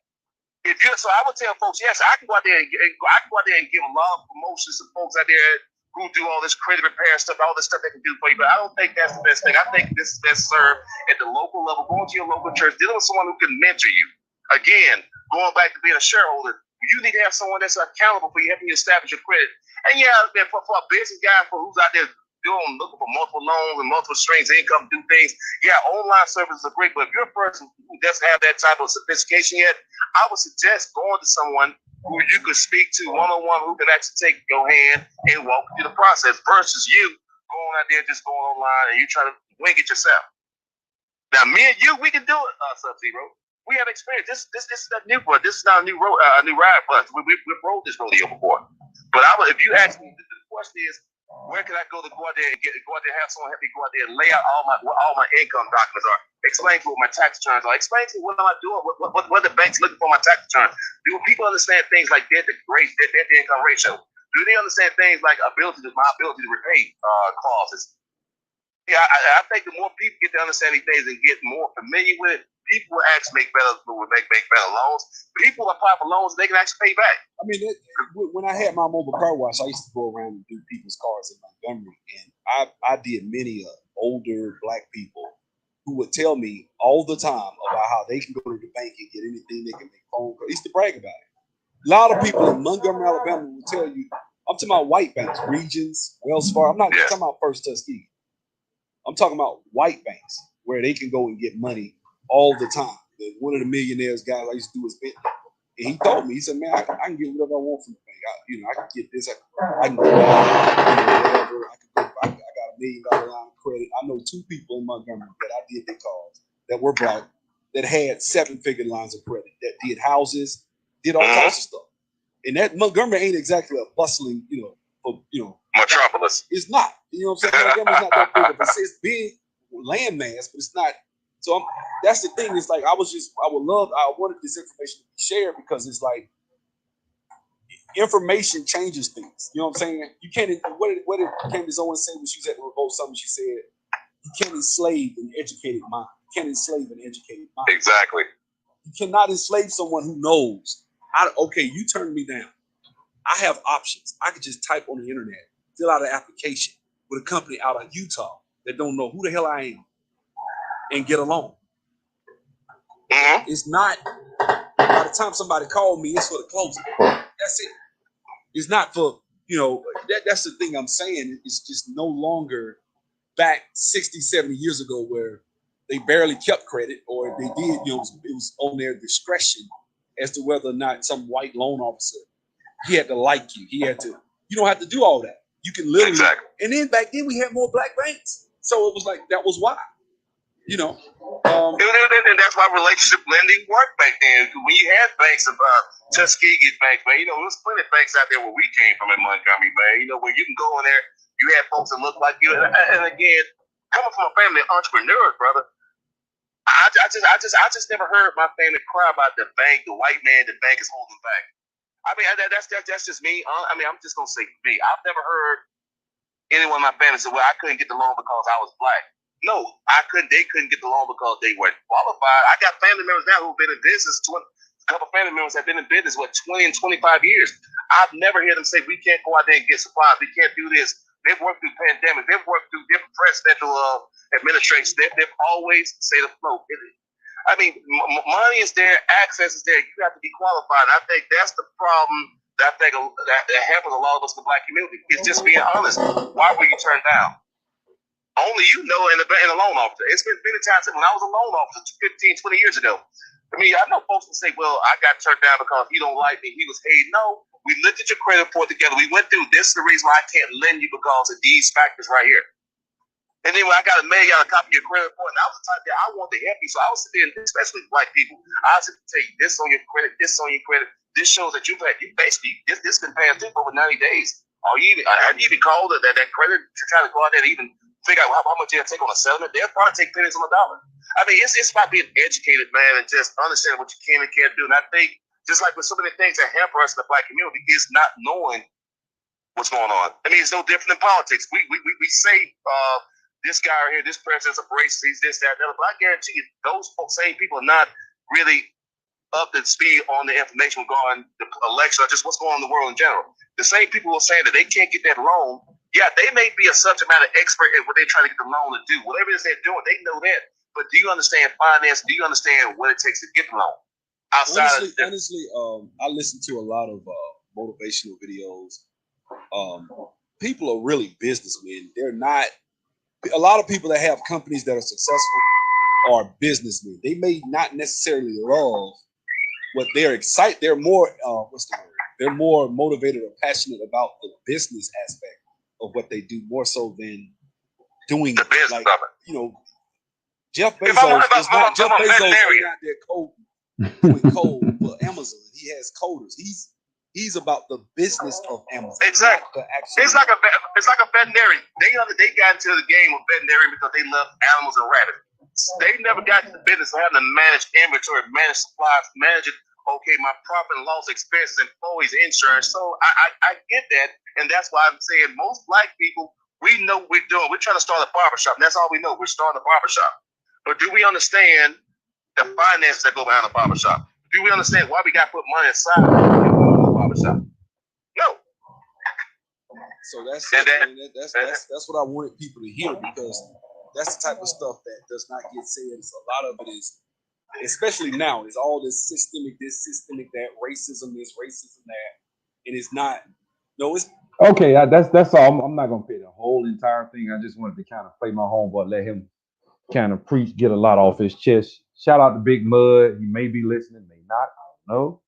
So I would tell folks, yes, I can go out there and give a lot of promotions to folks out there who do all this credit repair stuff, all this stuff they can do for you. But I don't think that's the best thing. I think this is best served at the local level, going to your local church, dealing with someone who can mentor you. Again, going back to being a shareholder, you need to have someone that's accountable for you, helping you establish your credit. And yeah, for a business guy who's out there looking for multiple loans and multiple streams of income, do things, yeah, online services are great. But if you're a person who doesn't have that type of sophistication yet, I would suggest going to someone who you could speak to one-on-one, who can actually take your hand and walk you through the process versus you going out there just going online and you trying to wing it yourself. Now, me and you, we can do it, Sub-Zero. We have experience. This is not new for us. This is not a new ride for us. We've rode this rodeo before. But if you ask me, the question is, where can I go out there and have someone help me go out there and lay out what all my income documents are? Explain to me what my tax returns are. Explain to me what am I doing? What the bank's looking for my tax return? Do people understand things like debt to income ratio? Do they understand things like my ability to repay clauses? Yeah, I think the more people get to understand these things and get more familiar with it, people will actually make better loans. People apply for loans they can actually pay back. I mean, when I had my mobile car wash, I used to go around and do people's cars in Montgomery, and I did many older black people who would tell me all the time about how they can go to the bank and get anything they can make phone calls. I used to brag about it. A lot of people in Montgomery, Alabama will tell you, I'm talking about white banks, Regions, Wells Fargo. I'm not talking about First Tuskegee. I'm talking about white banks where they can go and get money all the time. One of the millionaires guys I used to do was Bentley. And he told me, he said, man, I can get whatever I want from the bank. I can get this. I can go whatever. I got $1 million line of credit. I know 2 people in Montgomery that I did their cars that were black that had 7-figure lines of credit, that did houses, did all types of stuff. And that Montgomery ain't exactly a bustling, metropolis. It's not. You know what I'm saying? Montgomery's not that big. It's big landmass, but it's not. So that's the thing. It's like I wanted this information to be shared because it's like information changes things. You know what I'm saying? You can't. What did Candace Owens say when she was at the Revolt Summit? She said, "You can't enslave an educated mind. You can't enslave an educated mind." Exactly. You cannot enslave someone who knows. Okay, you turned me down. I have options. I could just type on the internet, fill out an application with a company out of Utah that don't know who the hell I am, and get along. Mhm. It's not. By the time somebody called me, it's for the closing. That's it. It's not for, that's the thing I'm saying. It's just no longer back 60, 70 years ago where they barely kept credit, or if they did, it was on their discretion as to whether or not some white loan officer, he had to like you. You don't have to do all that. You can literally, Exactly. and then back then we had more black banks. So it was like, that was why, And that's why relationship lending worked back then. When you had banks of Tuskegee Bank, man, there was plenty of banks out there where we came from in Montgomery, man. Where you can go in there, you had folks that look like you. And again, coming from a family of entrepreneurs, brother, I just never heard my family cry about the bank, the white man, the bank is holding back. I mean, that's just me. I mean, I'm just gonna say me. I've never heard anyone in my family say, "Well, I couldn't get the loan because I was black." No, I couldn't. They couldn't get the loan because they weren't qualified. I got family members now who've been in business. A couple family members have been in business 20 and 25 years. I've never heard them say, "We can't go out there and get supplies. We can't do this." They've worked through pandemic. They've worked through different presidential administrations. They've always stayed afloat. I mean, money is there, access is there. You have to be qualified. I think that's the problem that happens a lot of us in the black community. It's just being honest. Why were you turned down? Only in a loan officer. It's been many times when I was a loan officer 15, 20 years ago. I mean, I know folks will say, well, I got turned down because he don't like me. He was hated. No, we looked at your credit report together. We went through, this is the reason why I can't lend you because of these factors right here. And then when I got a copy of your credit report, and I was the type that I wanted to help you. So I was sitting there, especially black people, I was sitting to tell you, this on your credit, this on your credit. This shows that you basically, this can pass through for over 90 days. Have you even called that credit to try to go out there and even figure out how much they'll take on a settlement? They'll probably take pennies on the dollar. I mean, it's about being educated, man, and just understanding what you can and can't do. And I think, just like with so many things that hamper us in the black community, is not knowing what's going on. I mean, it's no different in politics. We say this guy right here, this president's a racist, he's this, that, that. But I guarantee you, those same people are not really up to speed on the information regarding the election or just what's going on in the world in general. The same people who are saying that they can't get that loan, yeah, they may be a subject matter expert at what they're trying to get the loan to do. Whatever it is they're doing, they know that. But do you understand finance? Do you understand what it takes to get the loan? Honestly, I listen to a lot of motivational videos. People are really businessmen. They're not. A lot of people that have companies that are successful are businessmen. They may not necessarily love what they're excited. They're more They're more motivated or passionate about the business aspect of what they do, more so than doing the business like, of it. Jeff Bezos is not out there doing code for Amazon. He has coders. He's about the business of Amazon. Exactly. It's like a veterinarian. They got into the game of veterinarian because they love animals and rabbits. They never got into the business of having to manage inventory, manage supplies, manage it. Okay, my profit and loss expenses, employees, insurance. So I get that, and that's why I'm saying most black people, we know what we're doing. We're trying to start a barbershop, and that's all we know. We're starting a barbershop. But do we understand the finances that go behind a barbershop? Do we understand why we got to put money aside for a barbershop? No. So that's it, man. That's what I wanted people to hear, because that's the type of stuff that does not get said. So a lot of it is, especially now, is all this systemic that, racism this, racism that, and it's not. No, it's okay. That's all. I'm not gonna play the whole entire thing. I just wanted to kind of play my homeboy, let him kind of preach, get a lot off his chest. Shout out to Big Mud. He may be listening, may not. I don't know.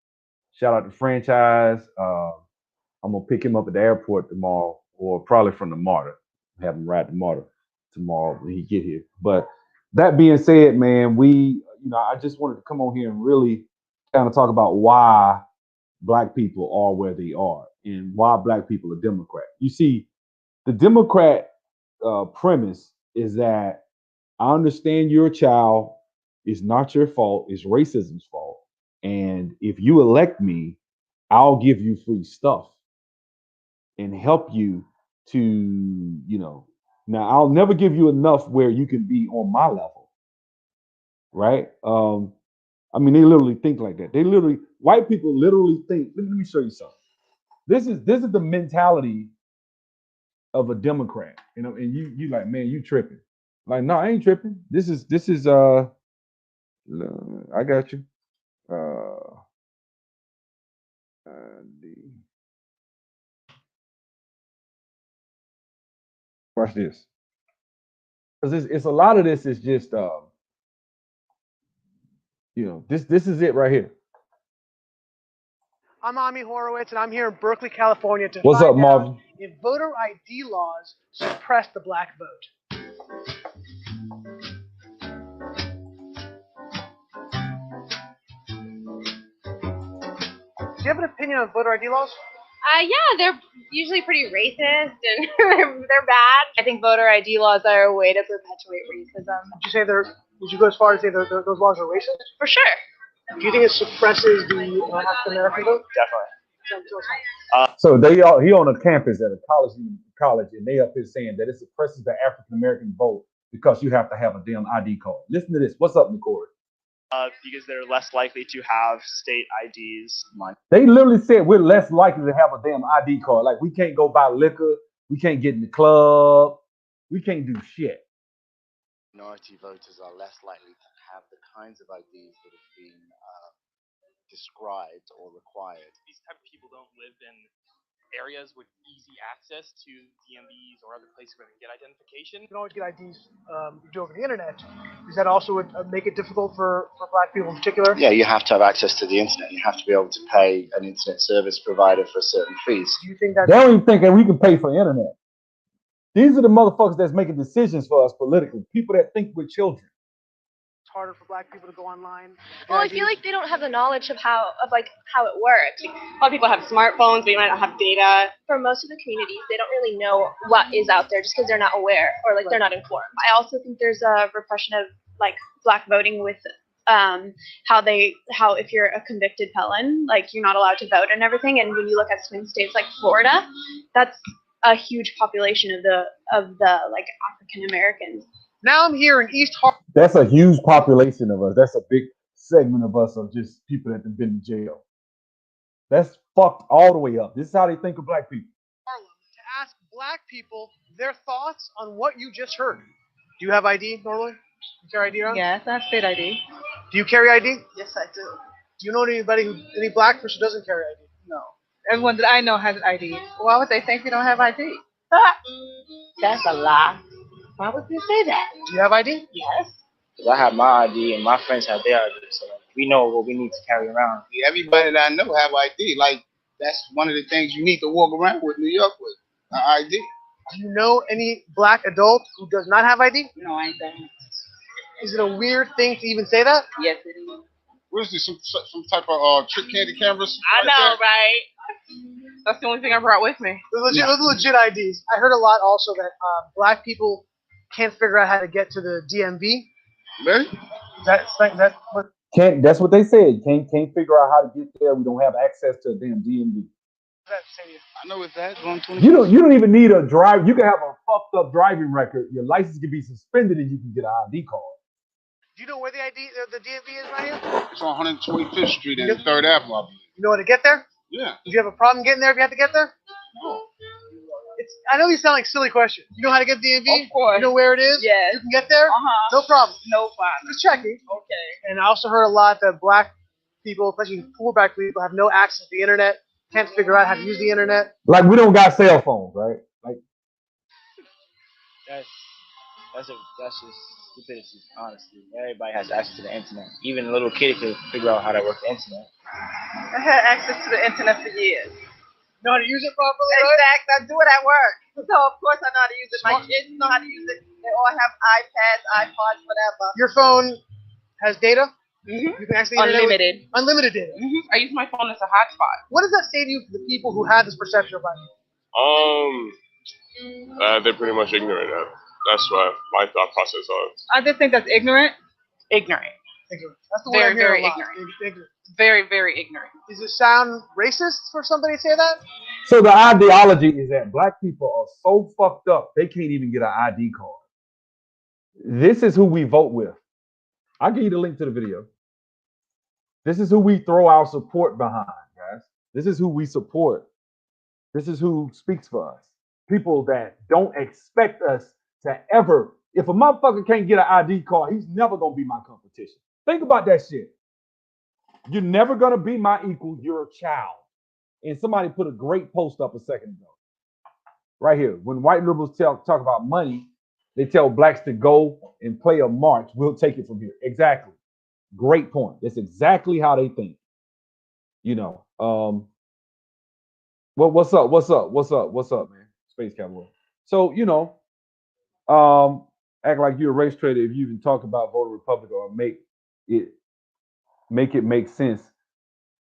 Shout out to Franchise. I'm gonna pick him up at the airport tomorrow, or probably from the MARTA. Have him ride the MARTA tomorrow when he get here. But that being said, man, I just wanted to come on here and really kind of talk about why black people are where they are and why black people are Democrat. You see, the Democrat premise is that I understand you're a child. It's not your fault. It's racism's fault. And if you elect me, I'll give you free stuff and help you to, now I'll never give you enough where you can be on my level. Right. I mean, they literally think like that. White people literally think. Let me show you something. This is the mentality of a Democrat, and you like, man, you tripping. Like, no, I ain't tripping. This is I got you. Uh, watch this, because it's a lot of this is just this is it right here. I'm Ami Horowitz, and I'm here in Berkeley, California to What's up, find out Marvin? if voter ID laws suppress the black vote. Do you have an opinion on voter ID laws? Yeah, they're usually pretty racist and they're bad. I think voter ID laws are a way to perpetuate racism. Would you go as far as say those laws are racist? For sure. Do you think it suppresses the African American vote? Definitely. So he on a campus at a college, and they up here saying that it suppresses the African American vote because you have to have a damn ID card. Listen to this. What's up, McCord? Because they're less likely to have state IDs. They literally said we're less likely to have a damn ID card. Like, we can't go buy liquor, we can't get in the club, we can't do shit. Minority voters are less likely to have the kinds of IDs that have been described or required. These type of people don't live in areas with easy access to DMVs or other places where they can get identification. You can always get IDs do over the internet. Does that also make it difficult for black people in particular? Yeah, you have to have access to the internet. You have to be able to pay an internet service provider for certain fees. Do you think that They don't even think that we can pay for internet. These are the motherfuckers that's making decisions for us politically. People that think we're children. it's harder for black people to go online? Well, I feel like they don't have the knowledge of how it works. Like, a lot of people have smartphones, but you might not have data. For most of the communities, they don't really know what is out there just because they're not aware or they're not informed. I also think there's a repression of like black voting with how if you're a convicted felon, like you're not allowed to vote and everything. And when you look at swing states like Florida, that's a huge population of the like African Americans. Now I'm here in East Harlem. That's a huge population of us. That's a big segment of us of just people that have been in jail. That's fucked all the way up. This is how they think of black people. To ask black people their thoughts on what you just heard. Do you have ID normally? You carry ID around? Yes, I have state ID. Do you carry ID? Yes, I do. Do you know any black person who doesn't carry ID? No. Everyone that I know has an ID. Why would they think we don't have ID? That's a lie. Why would you say that? Do you have ID? Yes. Because I have my ID and my friends have their ID, so we know what we need to carry around. Everybody that I know have ID. Like, that's one of the things you need to walk around with New York with, an ID. Do you know any black adult who does not have ID? No, I don't. Is it a weird thing to even say that? Yes, it is. What is this, some type of trick candy cameras? I know, right? That's the only thing I brought with me. Those are legit IDs. I heard a lot also that black people can't figure out how to get to the DMV. Really? That's what. That's what they said. Can't figure out how to get there. We don't have access to a damn DMV. I know it's that. You don't even need a drive. You can have a fucked up driving record. Your license can be suspended, and you can get an ID card. Do you know where the DMV is right here? It's on 125th Street and 3rd Avenue, I believe. You know how to get there? Yeah. Did you have a problem getting there if you had to get there? No. I know these sound like silly questions. You know how to get DMV? Of course. You know where it is? Yes. You can get there? Uh-huh. No problem. No problem. Just checking. Okay. And I also heard a lot that black people, especially poor black people, have no access to the internet, can't figure out how to use the internet. Like, we don't got cell phones, right? Like, That's just stupidity, honestly. Everybody has access to the internet. Even a little kid could figure out how to work the internet. I had access to the internet for years. You know how to use it properly, right? Exactly. I do it at work. So, of course, I know how to use it. My kids know how to use it. They all have iPads, iPods, whatever. Your phone has data? Mm-hmm. You can access the internet Unlimited. Unlimited data. Mm-hmm. I use my phone as a hotspot. What does that say to you for the people who have this perception about you? They're pretty much ignorant. That's what my thought process is. I just think that's ignorant. Ignorant. Ignorant. That's the word I'm Very, hearing very a lot. ignorant. Very, very ignorant. Does it sound racist for somebody to say that? so the ideology is that black people are so fucked up they can't even get an ID card. This is who we vote with. I'll give you the link to the video. This is who we throw our support behind, guys. This is who we support. This is who speaks for us. People that don't expect us to ever. If a motherfucker can't get an ID card, he's never gonna be my competition. Think about that shit. You're never gonna be my equal. You're a child. And somebody put a great post up a second ago. Right here. When white liberals talk about money, they tell blacks to go and play a march. We'll take it from here. Exactly. Great point. That's exactly how they think. You know. Well, what's up? What's up, man? Space Cowboy. So, you know, act like you're a race trader if you even talk about vote Republican or make it make sense.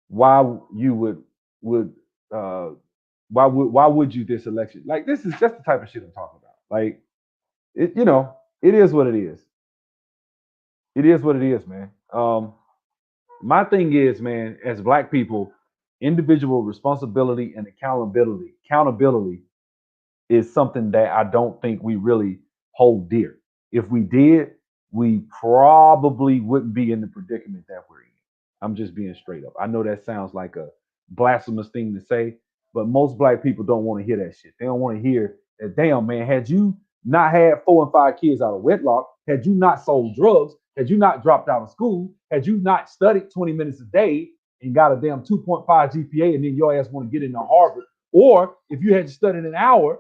Why you would why would you this election? Like, this is just the type of shit I'm talking about. Like, it, you know, it is what it is. It is what it is, man. My thing is, man, as black people, individual responsibility and accountability is something that I don't think we really hold dear. If we did, we probably wouldn't be in the predicament that we're in. I'm just being straight up. I know that sounds like a blasphemous thing to say, but most black people don't want to hear that shit. They don't want to hear that, damn, man, had you not had 4 and 5 kids out of wedlock, had you not sold drugs, had you not dropped out of school, had you not studied 20 minutes a day and got a damn 2.5 GPA and then your ass want to get into Harvard, or if you had studied an hour,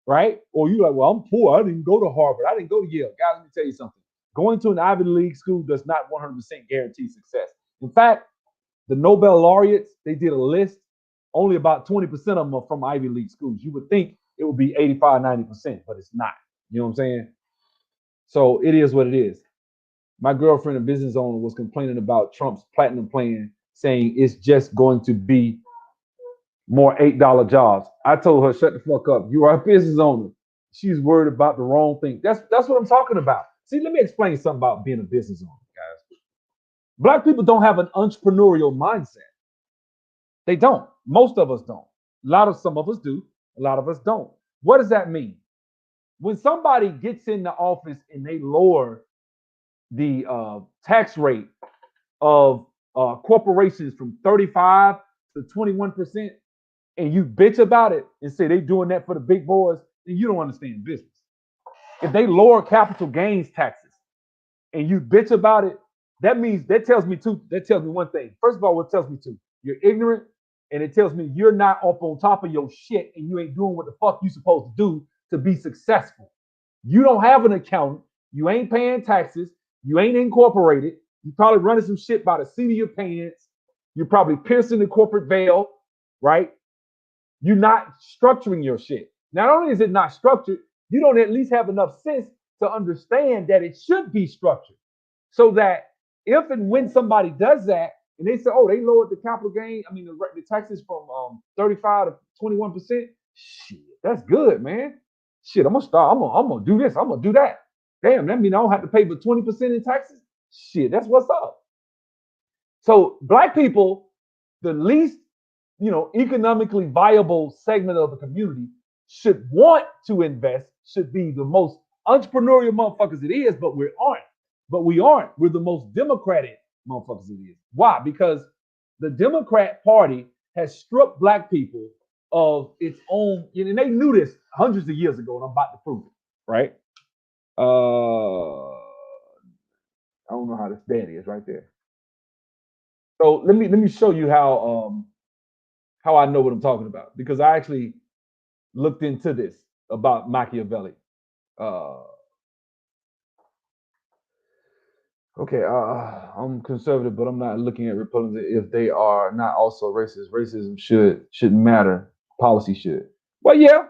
right? Or you're like, well, I'm poor. I didn't go to Harvard. I didn't go to Yale. Guys, let me tell you something. Going to an Ivy League school does not 100% guarantee success. In fact, the Nobel laureates, they did a list. Only about 20% of them are from Ivy League schools. You would think it would be 85, 90%, but it's not. You know what I'm saying? So it is what it is. My girlfriend, a business owner, was complaining about Trump's platinum plan, saying it's just going to be more $8 jobs. I told her, shut the fuck up. You are a business owner. She's worried about the wrong thing. That's what I'm talking about. See, let me explain something about being a business owner, guys. Black people don't have an entrepreneurial mindset. They don't. Most of us don't. Some of us do. A lot of us don't. What does that mean? When somebody gets in the office and they lower the tax rate of corporations from 35 to 21%, and you bitch about it and say they doing that for the big boys, then you don't understand business. If they lower capital gains taxes and you bitch about it, that tells me one thing. First of all, what tells me two, you're ignorant, and it tells me you're not up on top of your shit and you ain't doing what the fuck you supposed to do to be successful. You don't have an accountant, you ain't paying taxes, you ain't incorporated, you probably running some shit by the seat of your pants, you're probably piercing the corporate veil, right? You're not structuring your shit. Not only is it not structured, you don't at least have enough sense to understand that it should be structured. So that if and when somebody does that, and they say, oh, they lowered the capital gain, the taxes from 35 to 21%, shit, that's good, man. Shit, I'm gonna do this, I'm gonna do that. Damn, that means I don't have to pay but 20% in taxes? Shit, that's what's up. So black people, the least economically viable segment of the community, should want to invest, should be the most entrepreneurial motherfuckers it is, but we aren't. We're the most democratic motherfuckers it is. Why? Because the Democrat Party has stripped black people of its own, and they knew this hundreds of years ago, and I'm about to prove it, right? I don't know how this bad is right there. So let me show you how I know what I'm talking about, because I actually looked into this about Machiavelli. Okay, I'm conservative, but I'm not looking at Republicans if they are not also racist. Racism shouldn't matter. Policy should. Well, yeah.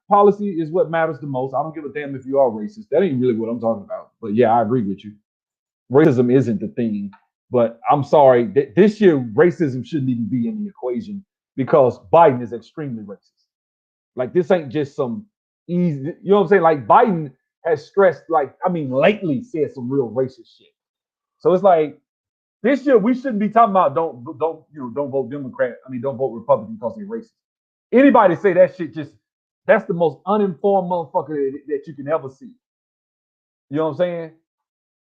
Policy is what matters the most. I don't give a damn if you are racist. That ain't really what I'm talking about. But yeah, I agree with you. Racism isn't the thing. But I'm sorry, this year racism shouldn't even be in the equation because Biden is extremely racist. Like, this ain't just some easy, you know what I'm saying? Like, Biden has stressed, lately said some real racist shit. So it's like, this year we shouldn't be talking about don't vote Democrat. Don't vote Republican because they're racist. Anybody say that shit, that's the most uninformed motherfucker that you can ever see. You know what I'm saying?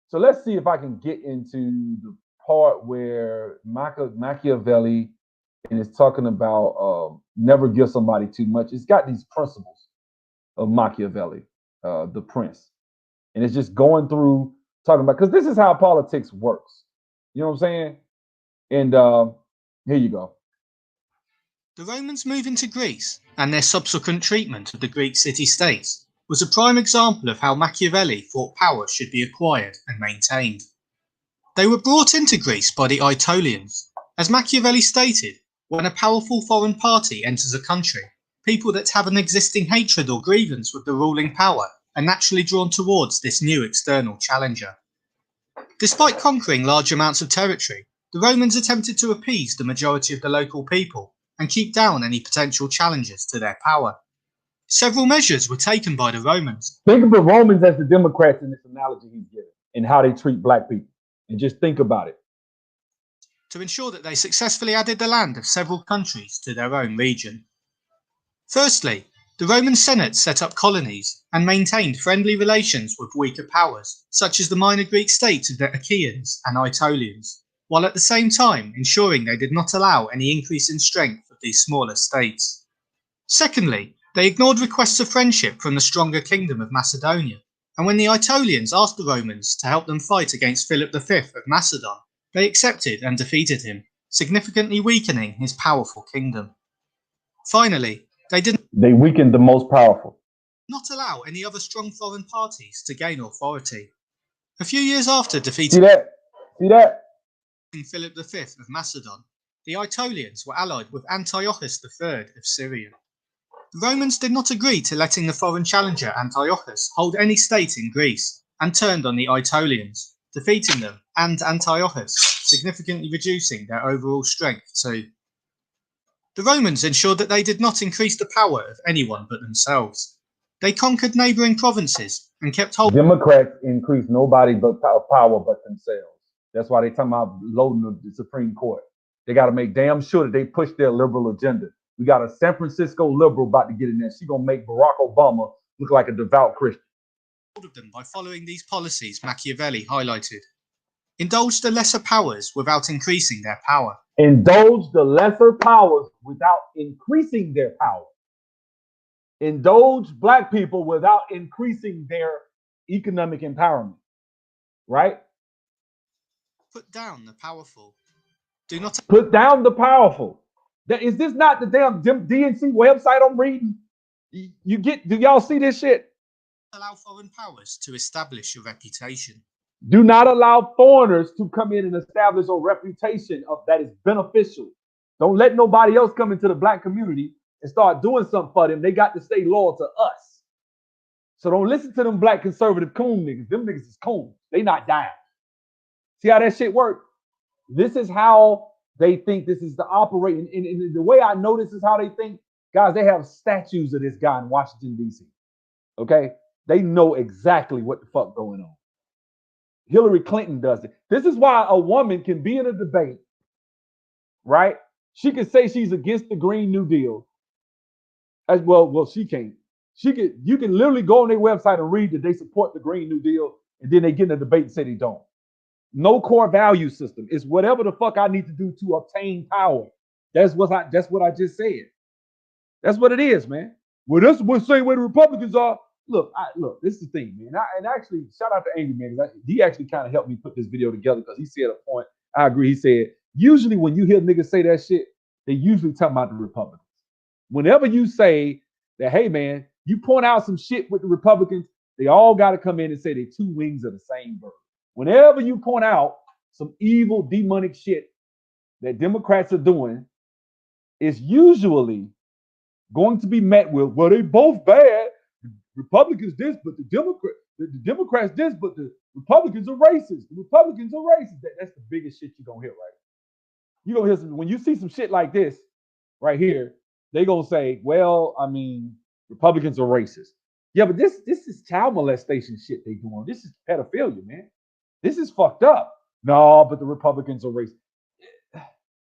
So let's see if I can get into the part where Machiavelli and it's talking about never give somebody too much. It's got these principles of Machiavelli, the Prince, and it's just going through talking about because this is how politics works. You know what I'm saying? And here you go. The Romans' move into Greece and their subsequent treatment of the Greek city-states was a prime example of how Machiavelli thought power should be acquired and maintained. They were brought into Greece by the Aetolians. As Machiavelli stated, when a powerful foreign party enters a country, people that have an existing hatred or grievance with the ruling power are naturally drawn towards this new external challenger. Despite conquering large amounts of territory, the Romans attempted to appease the majority of the local people and keep down any potential challenges to their power. Several measures were taken by the Romans. Think of the Romans as the Democrats in this analogy he's giving and how they treat black people. And just think about it. To ensure that they successfully added the land of several countries to their own region. Firstly, the Roman Senate set up colonies and maintained friendly relations with weaker powers, such as the minor Greek states of the Achaeans and Aetolians, while at the same time ensuring they did not allow any increase in strength of these smaller states. Secondly, they ignored requests of friendship from the stronger kingdom of Macedonia, and when the Aetolians asked the Romans to help them fight against Philip V of Macedon, they accepted and defeated him, significantly weakening his powerful kingdom. Finally, they weakened the most powerful. Not allow any other strong foreign parties to gain authority. A few years after defeating See that? Philip V of Macedon, the Aetolians were allied with Antiochus III of Syria. The Romans did not agree to letting the foreign challenger Antiochus hold any state in Greece and turned on the Aetolians, defeating them and Antiochus, significantly reducing their overall strength too. The Romans ensured that they did not increase the power of anyone but themselves. They conquered neighbouring provinces and kept hold. Democrats increase nobody but power but themselves. That's why they talking about loading the Supreme Court. They got to make damn sure that they push their liberal agenda. We got a San Francisco liberal about to get in there. She's going to make Barack Obama look like a devout Christian. Of them by following these policies Machiavelli highlighted. Indulge the lesser powers without increasing their power. Indulge the lesser powers without increasing their power. Indulge black people without increasing their economic empowerment. Right? Put down the powerful. Do not put down the powerful. Is this not the damn DNC website I'm reading? Do y'all see this shit? Allow foreign powers to establish a reputation. Do not allow foreigners to come in and establish a reputation that is beneficial. Don't let nobody else come into the black community and start doing something for them. They got to stay loyal to us. So don't listen to them black conservative coon niggas. Them niggas is coon. They not down. See how that shit work? This is how they think this is the operating. And the way I know this is how they think, guys, they have statues of this guy in Washington, D.C. Okay? They know exactly what the fuck going on. Hillary Clinton does it. This is why a woman can be in a debate, right? She can say she's against the Green New Deal. As well, she can't. You can literally go on their website and read that they support the Green New Deal, and then they get in a debate and say they don't. No core value system. It's whatever the fuck I need to do to obtain power. That's what I just said. That's what it is, man. Well, that's the same way the Republicans are. Look, this is the thing, man. And actually, shout out to Angry Man. He actually kind of helped me put this video together because he said a point. I agree. He said, usually when you hear niggas say that shit, they usually talking about the Republicans. Whenever you say that, hey, man, you point out some shit with the Republicans, they all got to come in and say they're two wings of the same bird. Whenever you point out some evil, demonic shit that Democrats are doing, it's usually going to be met with, well, they both bad. Republicans this, but the Democrats this, but the Republicans are racist. The Republicans are racist. That's the biggest shit you're gonna hear, right? You're gonna hear when you see some shit like this right here, they gonna say, well, I mean, Republicans are racist. Yeah, but this is child molestation shit they doing. This is pedophilia, man. This is fucked up. No, but the Republicans are racist.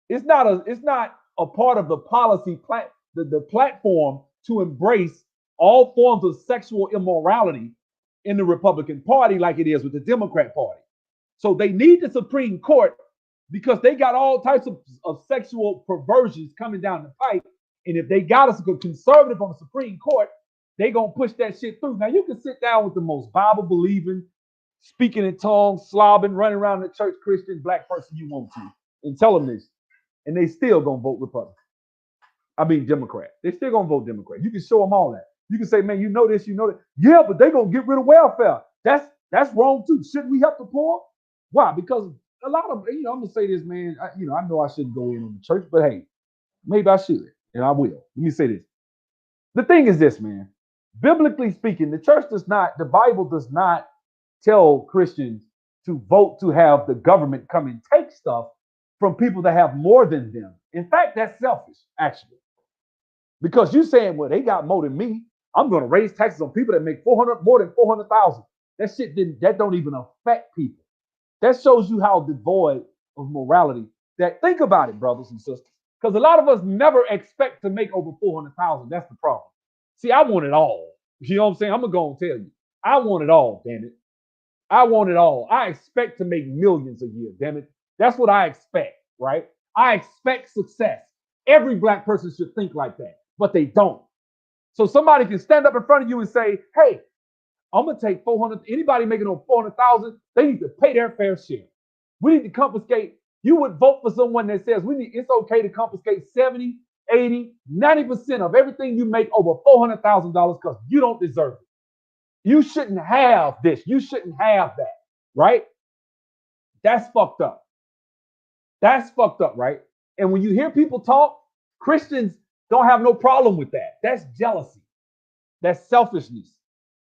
It's not a part of the policy the platform to embrace all forms of sexual immorality in the Republican Party like it is with the Democrat Party. So they need the Supreme Court because they got all types of sexual perversions coming down the pipe. And if they got us a conservative on the Supreme Court, they gonna push that shit through. Now you can sit down with the most Bible believing, speaking in tongues, slobbing, running around the church Christian black person you want to, and tell them this, and they still gonna vote Republican. I mean Democrat. They still gonna vote Democrat. You can show them all that. You can say, man, you know this, you know that. Yeah, but they gonna get rid of welfare. That's wrong too. Shouldn't we help the poor? Why? Because a lot of, I'm gonna say this, man. I know I shouldn't go in on the church, but hey, maybe I should, and I will. Let me say this. The thing is this, man. Biblically speaking, the Bible does not tell Christians to vote to have the government come and take stuff from people that have more than them. In fact, that's selfish, actually. Because you're saying, well, they got more than me. I'm going to raise taxes on people that make more than 400,000. That don't even affect people. That shows you how devoid of morality. Think about it, brothers and sisters. Because a lot of us never expect to make over 400,000. That's the problem. See, I want it all. You know what I'm saying? I'm going to go and tell you. I want it all, damn it. I want it all. I expect to make millions a year, damn it. That's what I expect, right? I expect success. Every black person should think like that, but they don't. So somebody can stand up in front of you and say, hey, I'm going to take 400. Anybody making over 400,000, they need to pay their fair share. We need to confiscate. You would vote for someone that says it's okay to confiscate 70, 80, 90% of everything you make over $400,000 because you don't deserve it. You shouldn't have this. You shouldn't have that, right? That's fucked up. That's fucked up, right? And when you hear people talk, Christians don't have no problem with that. That's jealousy. That's selfishness.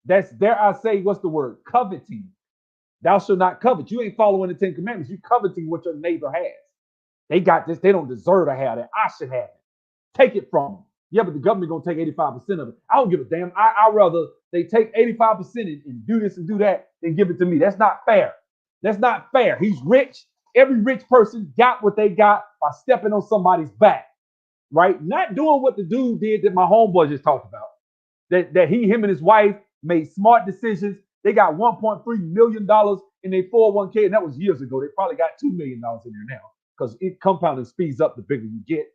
That's, dare I say, what's the word? Coveting. Thou shalt not covet. You ain't following the 10 Commandments. You coveting what your neighbor has. They got this. They don't deserve to have that. I should have it. Take it from them. Yeah, but the government going to take 85% of it. I don't give a damn. I'd rather they take 85% and do this and do that than give it to me. That's not fair. That's not fair. He's rich. Every rich person got what they got by stepping on somebody's back, right? Not doing what the dude did that my homeboy just talked about. That him and his wife made smart decisions. They got $1.3 million in their 401k, and that was years ago. They probably got $2 million in there now because it compounding speeds up the bigger you get.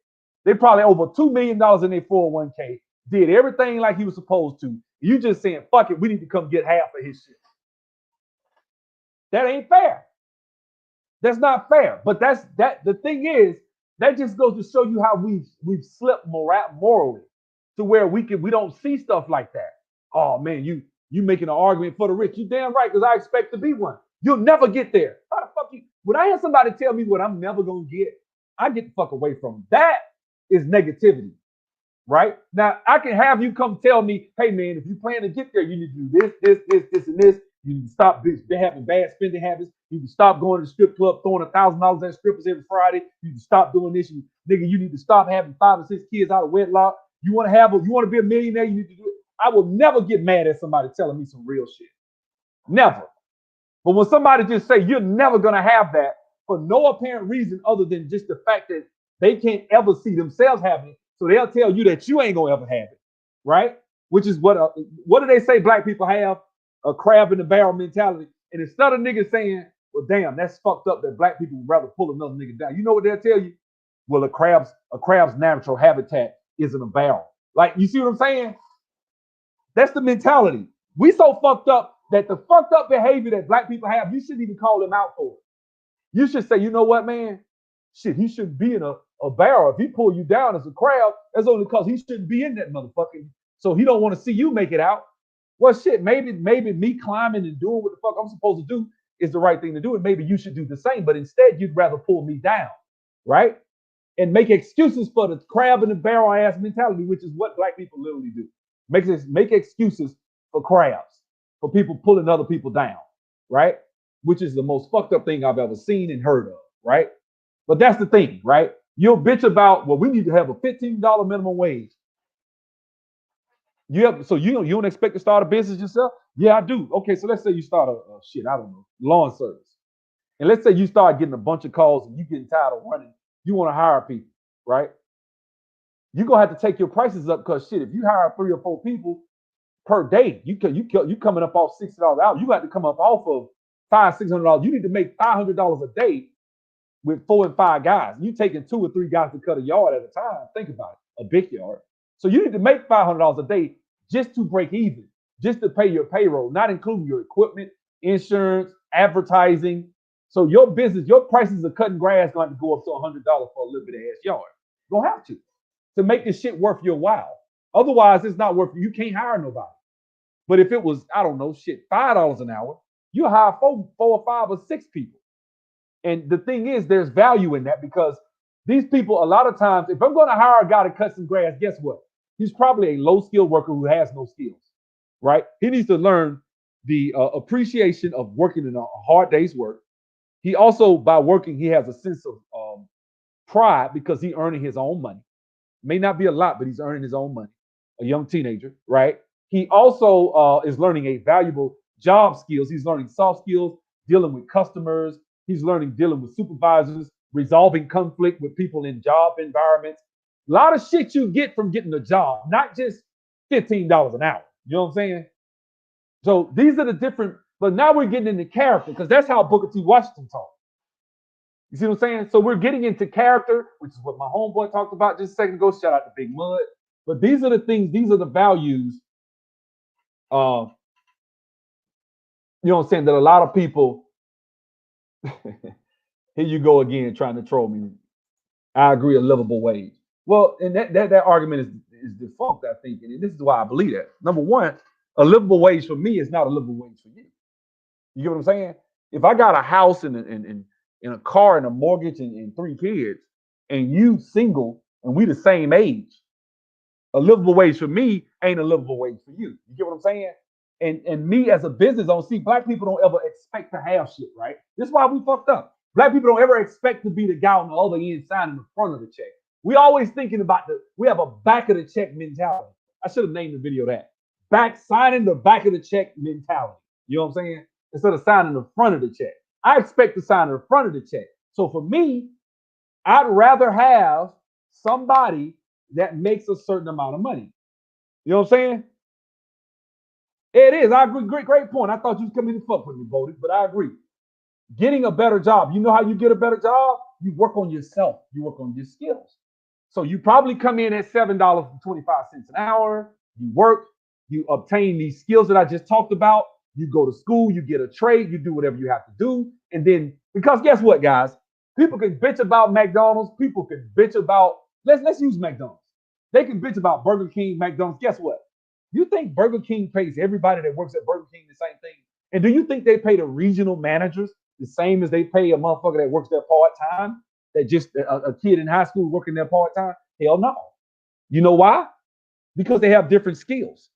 They probably over $2 million in their 401k, did everything like he was supposed to. You just saying, fuck it, we need to come get half of his shit. That ain't fair. That's not fair. But the thing is, that just goes to show you how we've slipped morally to where we don't see stuff like that. Oh man, you making an argument for the rich. You damn right, because I expect to be one. You'll never get there. How the fuck you? When I hear somebody tell me what I'm never gonna get, I get the fuck away from them. That is negativity, right? Now I can have you come tell me, hey man, if you plan to get there, you need to do this, and this. You need to stop having bad spending habits. You can stop going to the strip club, throwing $1,000 at strippers every Friday. You can stop doing this. You need to stop having 5 or 6 kids out of wedlock. You want to be a millionaire, you need to do it. I will never get mad at somebody telling me some real shit. Never. But when somebody just say you're never going to have that for no apparent reason other than just the fact that they can't ever see themselves having it, so they'll tell you that you ain't going to ever have it, right? Which is what do they say black people have? A crab in the barrel mentality. And instead of niggas saying, well, damn, that's fucked up that black people would rather pull another nigga down. You know what they'll tell you? Well, a crab's natural habitat is in a barrel. Like, you see what I'm saying? That's the mentality. We so fucked up that the fucked up behavior that black people have, you shouldn't even call them out for it. You should say, you know what, man? Shit, he shouldn't be in a barrel. If he pull you down as a crab, that's only because he shouldn't be in that motherfucker. So he don't want to see you make it out. Well, shit, maybe me climbing and doing what the fuck I'm supposed to do is the right thing to do, and maybe you should do the same. But instead, you'd rather pull me down, right? And make excuses for the crab in the barrel ass mentality, which is what black people literally do. Make excuses for crabs, for people pulling other people down, right? Which is the most fucked up thing I've ever seen and heard of, right? But that's the thing, right? You'll bitch about, well, we need to have a $15 minimum wage. You don't expect to start a business yourself? Yeah, I do. Okay, so let's say you start a lawn service. And let's say you start getting a bunch of calls and you getting tired of running. You want to hire people, right? You're going to have to take your prices up because shit, if you hire 3 or 4 people per day, you coming up off $60 an hour. You got to come up off of $500-$600. You need to make $500 a day with 4 and 5 guys. You taking 2 or 3 guys to cut a yard at a time. Think about it, a big yard. So you need to make $500 a day just to break even, just to pay your payroll, not including your equipment, insurance, advertising. So your business, your prices of cutting grass going to go up to $100 for a little bit of ass yard. You don't have to make this shit worth your while. Otherwise, it's not worth it. You can't hire nobody. But if it was, I don't know, shit, $5 an hour, you hire 4 or 5 or 6 people. And the thing is, there's value in that because these people, a lot of times, if I'm going to hire a guy to cut some grass, guess what? He's probably a low-skilled worker who has no skills, right? He needs to learn the appreciation of working in a hard day's work. He also, by working, he has a sense of pride because he's earning his own money. May not be a lot, but he's earning his own money. A young teenager, right? He also is learning a valuable job skills. He's learning soft skills, dealing with customers. He's learning dealing with supervisors, resolving conflict with people in job environments. A lot of shit you get from getting a job, not just $15 an hour. You know what I'm saying? So these are the different, but now we're getting into character because that's how Booker T. Washington talked. You see what I'm saying? So we're getting into character, which is what my homeboy talked about just a second ago. Shout out to Big Mud. But these are the things, these are the values, you know what I'm saying, that a lot of people, here you go again trying to troll me. I agree, a livable wage. Well, and that argument is defunct, I think, and this is why I believe that. Number one, a livable wage for me is not a livable wage for you. You get what I'm saying? If I got a house and a car and a mortgage and 3 kids, and you single and we the same age, a livable wage for me ain't a livable wage for you. You get what I'm saying? And me as a business owner, see, black people don't ever expect to have shit, right? This is why we fucked up. Black people don't ever expect to be the guy on the other end signing the front of the check. We always thinking about we have a back of the check mentality. I should have named the video that. Signing the back of the check mentality. You know what I'm saying? Instead of signing the front of the check. I expect to sign the front of the check. So for me, I'd rather have somebody that makes a certain amount of money. You know what I'm saying? It is. I agree. Great point. I thought you was coming to fuck with me, Bodie, but I agree. Getting a better job. You know how you get a better job? You work on yourself. You work on your skills. So you probably come in at $7.25 an hour. You work. You obtain these skills that I just talked about. You go to school. You get a trade. You do whatever you have to do. And then, because guess what, guys? People can bitch about McDonald's. People can bitch about, let's use McDonald's. They can bitch about Burger King, McDonald's. Guess what? You think Burger King pays everybody that works at Burger King the same thing? And do you think they pay the regional managers the same as they pay a motherfucker that works there part-time? That just a kid in high school working there part-time? Hell no. You know why? Because they have different skills.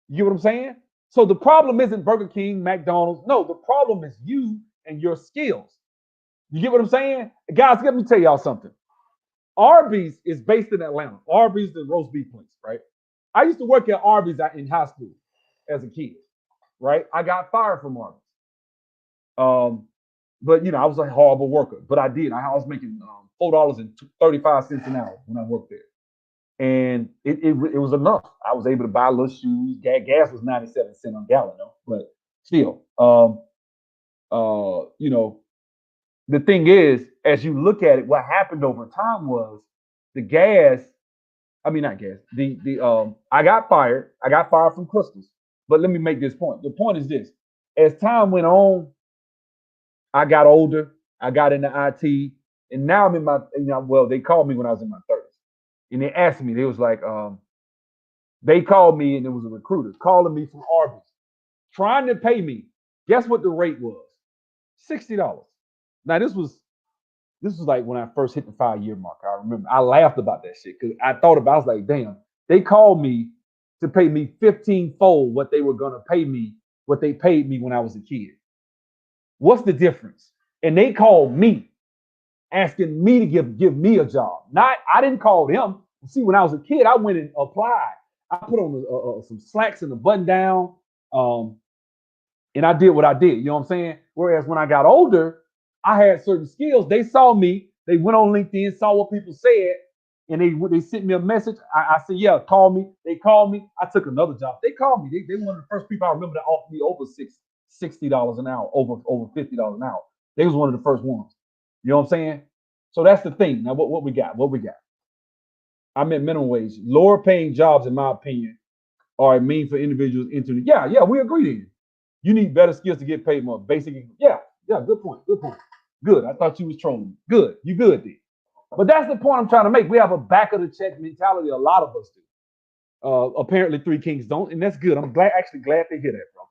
You get what I'm saying? So the problem isn't Burger King, McDonald's. No, the problem is you and your skills. You get what I'm saying? Guys, let me tell y'all something. Arby's is based in Atlanta. Arby's, the roast beef place, right? I used to work at Arby's in high school as a kid, right? I got fired from Arby's. But, you know, I was a horrible worker, but I did. I was making $4.35 an hour when I worked there. And it was enough. I was able to buy little shoes. Gas was 97 cents a gallon, though. But still, you know, the thing is, as you look at it, what happened over time was the gas. I mean, not gas. I got fired. I got fired from Crystals. But let me make this point. The point is this: as time went on, I got older. I got into IT, and now I'm in my. You know, well, they called me when I was in my 30s, and they asked me. They was like, they called me, and it was a recruiter calling me from Arby's, trying to pay me. Guess what the rate was? $60. Now this was like when I first hit the 5-year mark. I remember I laughed about that shit because I thought about. I was like, damn, they called me to pay me 15-fold what they were gonna pay me, what they paid me when I was a kid. What's the difference? And they called me, asking me to give me a job. I didn't call them. See, when I was a kid, I went and applied. I put on some slacks and a button down, and I did what I did. You know what I'm saying? Whereas when I got older, I had certain skills. They saw me. They went on LinkedIn, saw what people said, and they sent me a message. I said, yeah, call me. They called me. I took another job. They called me. They were one of the first people I remember to offer me over $60 an hour, over $50 an hour. They was one of the first ones. You know what I'm saying? So that's the thing. Now, what we got? What we got? I meant minimum wage. Lower paying jobs, in my opinion, are a mean for individuals entering. Yeah, we agree then. You need better skills to get paid more. Basic. Yeah, good point. Good. I thought you was trolling. Good. You good then. But that's the point I'm trying to make. We have a back of the check mentality. A lot of us do. Apparently, Three Kings don't, and that's good. I'm actually glad to hear that, bro.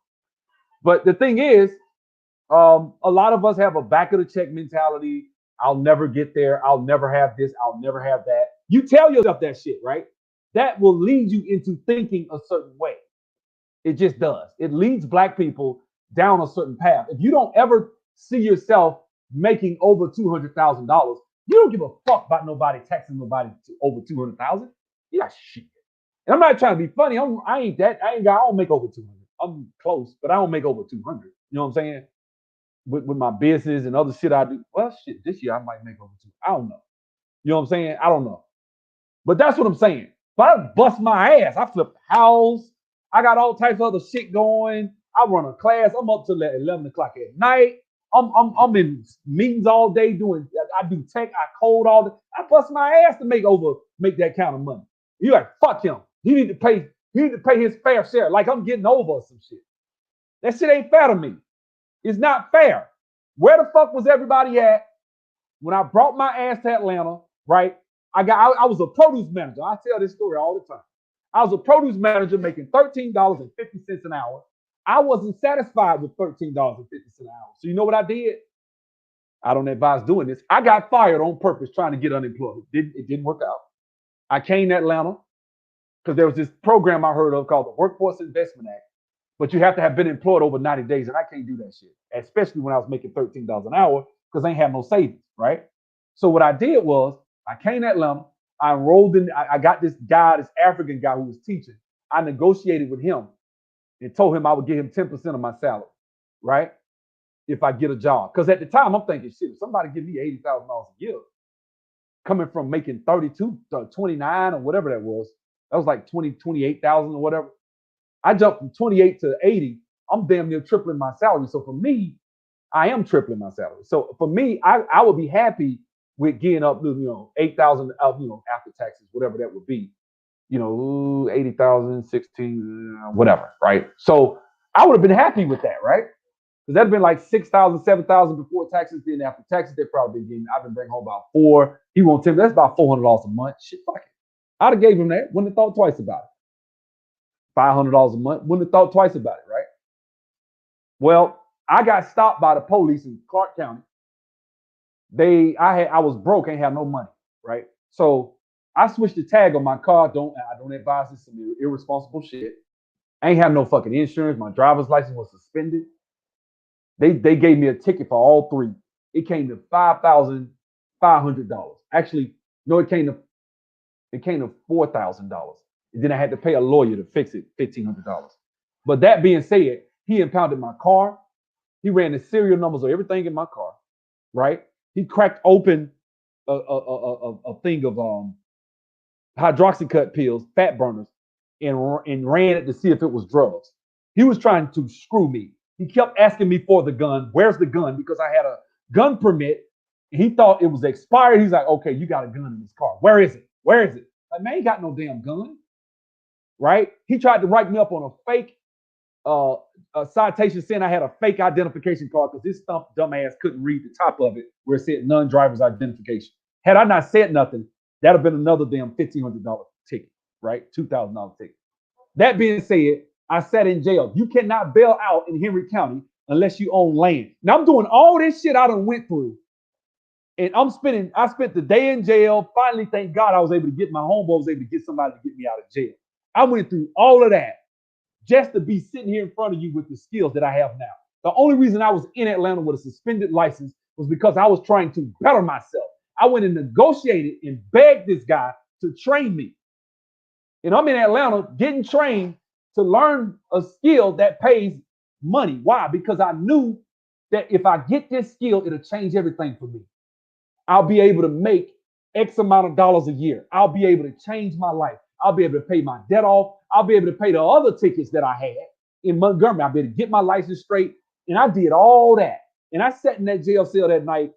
But the thing is, a lot of us have a back of the check mentality. I'll never get there. I'll never have this. I'll never have that. You tell yourself that shit, right? That will lead you into thinking a certain way. It just does. It leads black people down a certain path. If you don't ever see yourself making over $200,000, you don't give a fuck about nobody taxing nobody to over $200,000. Yeah, shit. And I'm not trying to be funny. I don't make over 200. I'm close, but I don't make over 200. You know what I'm saying? With my business and other shit I do. Well, shit, this year I might make over 200. I don't know. You know what I'm saying? I don't know. But that's what I'm saying. But I bust my ass. I flip the house. I got all types of other shit going. I run a class. I'm up till 11 o'clock at night. I'm in meetings all day doing. I do tech. I code all day. I bust my ass to make that kind of money. You like fuck him. He need to pay his fair share. Like I'm getting over some shit. That shit ain't fair to me. It's not fair. Where the fuck was everybody at when I brought my ass to Atlanta? Right. I was a produce manager. I tell this story all the time. I was a produce manager making $13.50 an hour. I wasn't satisfied with $13.50 an hour. So you know what I did? I don't advise doing this. I got fired on purpose trying to get unemployed. It didn't work out. I came to Atlanta because there was this program I heard of called the Workforce Investment Act. But you have to have been employed over 90 days, and I can't do that shit, especially when I was making $13 an hour because I ain't have no savings, right? So what I did was I came to Atlanta. I enrolled in. I got this guy, this African guy who was teaching. I negotiated with him and told him I would give him 10% of my salary, right? If I get a job. Because at the time, I'm thinking, shit, if somebody give me $80,000 a year, coming from making 32 to 29 or whatever that was like 28,000 or whatever. I jumped from 28 to 80. I'm damn near tripling my salary. So for me, I am tripling my salary. So for me, I would be happy with getting up, 8,000, after taxes, whatever that would be, 80,000, 16, whatever, right? So I would have been happy with that, right? Because that'd been like 6,000, 7,000 before taxes. Then after taxes, they'd probably been getting. I've been bringing home about 4. He won't tell me that's about $400 a month. Shit, fuck it. I'd have gave him that. Wouldn't have thought twice about it. $500 a month. Wouldn't have thought twice about it, right? Well, I got stopped by the police in Clark County. I was broke, ain't have no money, right? So I switched the tag on my car. I don't advise this, some irresponsible shit. I ain't have no fucking insurance. My driver's license was suspended. They gave me a ticket for all 3. It came to $5,500. Actually, no, it came to $4,000. And then I had to pay a lawyer to fix it, $1,500. But that being said, he impounded my car. He ran the serial numbers of everything in my car, right? He cracked open a thing of hydroxycut pills, fat burners, and ran it to see if it was drugs. He was trying to screw me. He kept asking me for the gun. Where's the gun? Because I had a gun permit. And he thought it was expired. He's like, okay, you got a gun in this car. Where is it? Where is it? Like, man, he got no damn gun, right? He tried to write me up on a fake a citation saying I had a fake identification card because this dumbass couldn't read the top of it where it said non-driver's identification. Had I not said nothing, that'd have been another damn $1,500 ticket, right? $2,000 ticket. That being said, I sat in jail. You cannot bail out in Henry County unless you own land. Now I'm doing all this shit I done went through. And I spent the day in jail. Finally, thank God I was able to get my homeboy, was able to get somebody to get me out of jail. I went through all of that just to be sitting here in front of you with the skills that I have now. The only reason I was in Atlanta with a suspended license was because I was trying to better myself. I went and negotiated and begged this guy to train me. And I'm in Atlanta getting trained to learn a skill that pays money. Why? Because I knew that if I get this skill, it'll change everything for me. I'll be able to make X amount of dollars a year. I'll be able to change my life. I'll be able to pay my debt off. I'll be able to pay the other tickets that I had in Montgomery. I'll be able to get my license straight. And I did all that. And I sat in that jail cell that night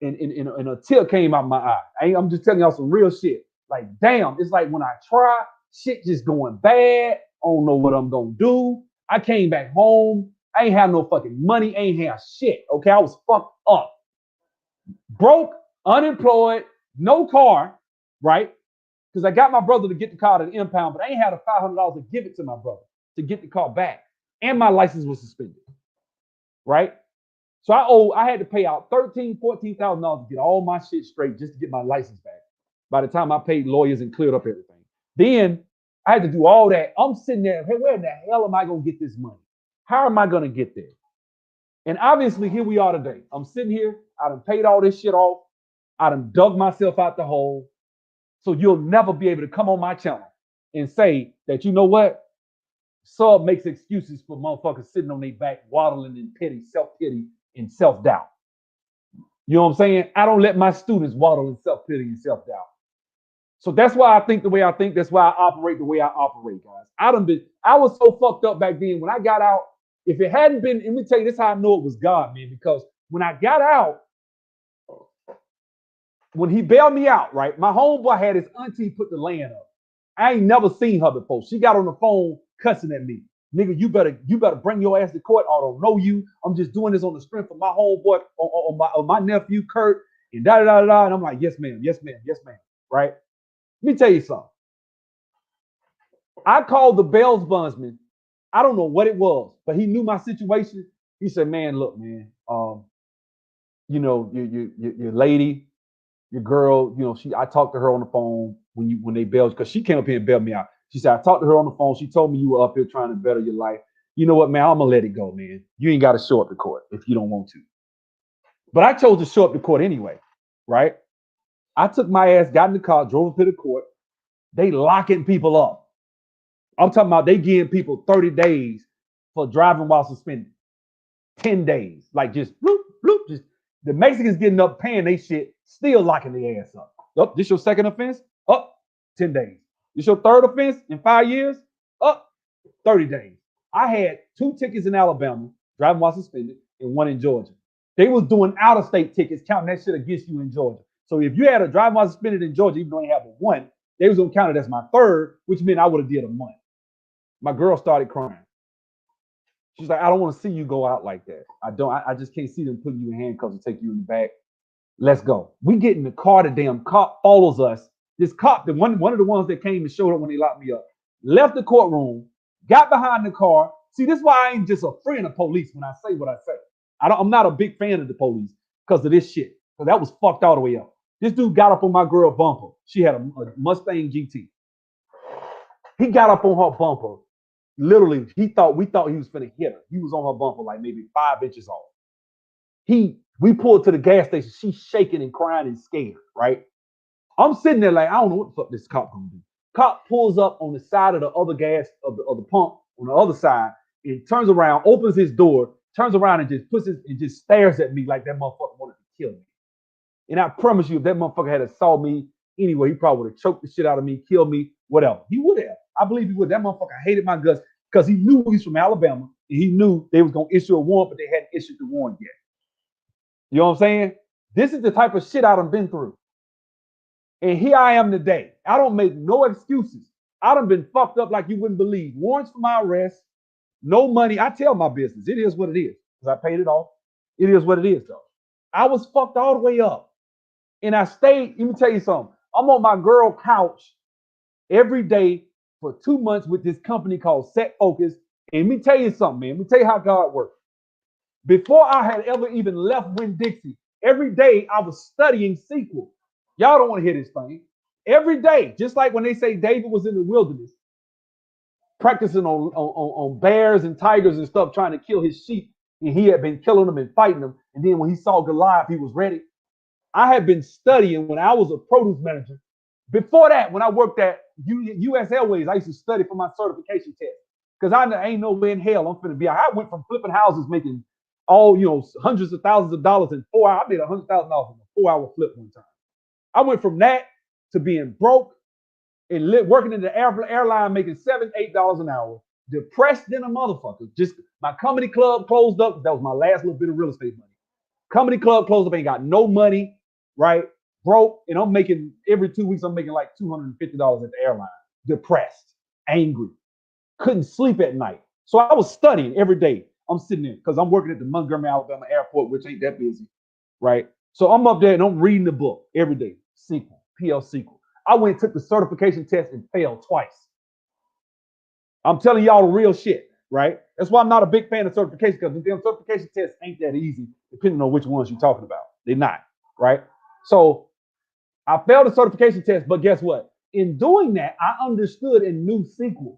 and a tear came out my eye. I'm just telling y'all some real shit. Like, damn, it's like when I try, shit just going bad. I don't know what I'm gonna do. I came back home. I ain't have no fucking money. Ain't have shit. Okay, I was fucked up. Broke, unemployed, no car, right? Because I got my brother to get the car to the impound, but I ain't had a $500 to give it to my brother to get the car back. And my license was suspended, right? So I had to pay out $13,000, $14,000 to get all my shit straight just to get my license back. By the time I paid lawyers and cleared up everything. Then I had to do all that. I'm sitting there, hey, where the hell am I going to get this money? How am I going to get there? And obviously, here we are today. I'm sitting here. I done paid all this shit off. I done dug myself out the hole. So you'll never be able to come on my channel and say that, you know what? Sub makes excuses for motherfuckers sitting on their back, waddling in pity, self-pity, and self-doubt. You know what I'm saying? I don't let my students waddle in self-pity and self-doubt. So that's why I think the way I think. That's why I operate the way I operate, guys. I was so fucked up back then. When I got out, if it hadn't been, let me tell you, this is how I know it was God, man. Because when I got out, when he bailed me out, right? My homeboy had his auntie put the land up. I ain't never seen her before. She got on the phone cussing at me. Nigga, you better bring your ass to court. I don't know you. I'm just doing this on the strength of my homeboy, on my nephew, Kurt, and da-da-da-da. And I'm like, yes, ma'am, yes, ma'am, yes, ma'am, right? Let me tell you something. I called the bail bondsman. I don't know what it was, but he knew my situation. He said, man, look, man, you know, your lady, your girl, you know, I talked to her on the phone when they bailed, because she came up here and bailed me out. She said, I talked to her on the phone. She told me you were up here trying to better your life. You know what, man, I'm going to let it go, man. You ain't got to show up to court if you don't want to. But I chose to show up to court anyway, right? I took my ass, got in the car, drove to the court. They locking people up. I'm talking about they giving people 30 days for driving while suspended. 10 days. Like just bloop, bloop. Just the Mexicans getting up, paying they shit, still locking their ass up. Up, this your second offense? Up, 10 days. This your third offense in 5 years? Up, 30 days. I had 2 tickets in Alabama, driving while suspended, and 1 in Georgia. They was doing out-of-state tickets, counting that shit against you in Georgia. So if you had a driving while suspended in Georgia, even though you have a 1, they was gonna count it as my 3rd, which meant I would have did a month. My girl started crying. She's like, I don't want to see you go out like that. I just can't see them putting you in handcuffs and take you in the back. Let's go. We get in the car, the damn cop follows us. This cop, one of the ones that came and showed up when they locked me up, left the courtroom, got behind the car. See, this is why I ain't just a friend of police when I say what I say. I'm not a big fan of the police because of this shit. Because that was fucked all the way up. This dude got up on my girl bumper. She had a Mustang GT. He got up on her bumper. Literally, we thought he was finna hit her. He was on her bumper like maybe 5 inches off. We pulled to the gas station. She's shaking and crying and scared, right? I'm sitting there like, I don't know what the fuck this cop gonna do. Cop pulls up on the side of the other gas of the pump on the other side and turns around, opens his door, turns around and just stares at me like that motherfucker wanted to kill me. And I promise you, if that motherfucker had saw me anyway, he probably would have choked the shit out of me, killed me, whatever. He would have. I believe he would. That motherfucker hated my guts because he knew he's from Alabama and he knew they was gonna issue a warrant, but they hadn't issued the warrant yet. You know what I'm saying? This is the type of shit I done been through. And here I am today. I don't make no excuses. I done been fucked up like you wouldn't believe. Warrants for my arrest, no money. I tell my business. It is what it is. Because I paid it off. It is what it is, though. I was fucked all the way up. And I stayed, let me tell you something. I'm on my girl couch every day for 2 months with this company called Set Focus. And let me tell you something, man. Let me tell you how God works. Before I had ever even left Winn-Dixie, every day I was studying SQL. Y'all don't want to hear this thing. Every day, just like when they say David was in the wilderness, practicing on bears and tigers and stuff, trying to kill his sheep, and he had been killing them and fighting them. And then when he saw Goliath, he was ready. I had been studying when I was a produce manager. Before that, when I worked at U.S. Airways, I used to study for my certification test because I ain't no way in hell I'm finna be. I went from flipping houses, making hundreds of thousands of dollars in 4 hours. I made $100,000 in a 4-hour flip one time. I went from that to being broke and working in the airline, making $7, $8 an hour, depressed than a motherfucker. Just my comedy club closed up. That was my last little bit of real estate money. Comedy club closed up, ain't got no money, right? Broke, and I'm making every 2 weeks, I'm making like $250 at the airline. Depressed, angry, couldn't sleep at night. So I was studying every day. I'm sitting there because I'm working at the Montgomery, Alabama airport, which ain't that busy, right? So I'm up there and I'm reading the book every day. SQL, PL SQL. I went and took the certification test and failed twice. I'm telling y'all the real shit, right? That's why I'm not a big fan of certification, because the damn certification tests ain't that easy, depending on which ones you're talking about. They're not, right? So I failed the certification test, but guess what? In doing that, I understood and knew SQL.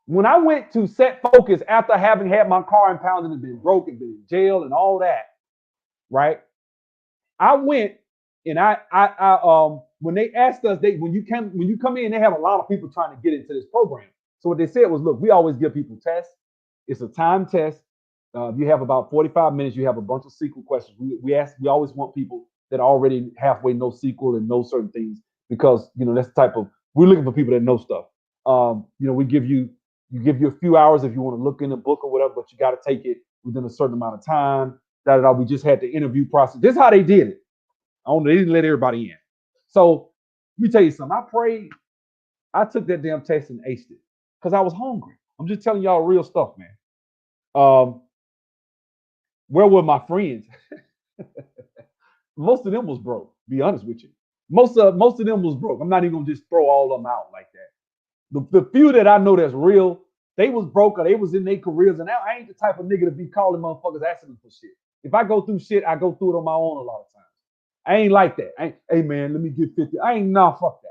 When I went to Set Focus after having had my car impounded and been broke and been in jail and all that, right? I went and I when they asked us, when you come in, they have a lot of people trying to get into this program. So what they said was, look, we always give people tests. It's a time test. You have about 45 minutes. You have a bunch of SQL questions. We always want people that already halfway know SQL and know certain things, because that's the type of, we're looking for people that know stuff. We give you a few hours if you want to look in a book or whatever, but you got to take it within a certain amount of time. We just had the interview process. This is how they did it. They didn't let everybody in. So let me tell you something. I prayed. I took that damn test and aced it because I was hungry. I'm just telling y'all real stuff, man. Where were my friends? Most of them was broke. Be honest with you. Most of them was broke. I'm not even gonna just throw all of them out like that. The few that I know that's real, they was broke or they was in their careers, and I ain't the type of nigga to be calling motherfuckers asking them for shit. If I go through shit, I go through it on my own a lot of times. I ain't like that. Hey man, let me get 50. I ain't, nah, fuck that.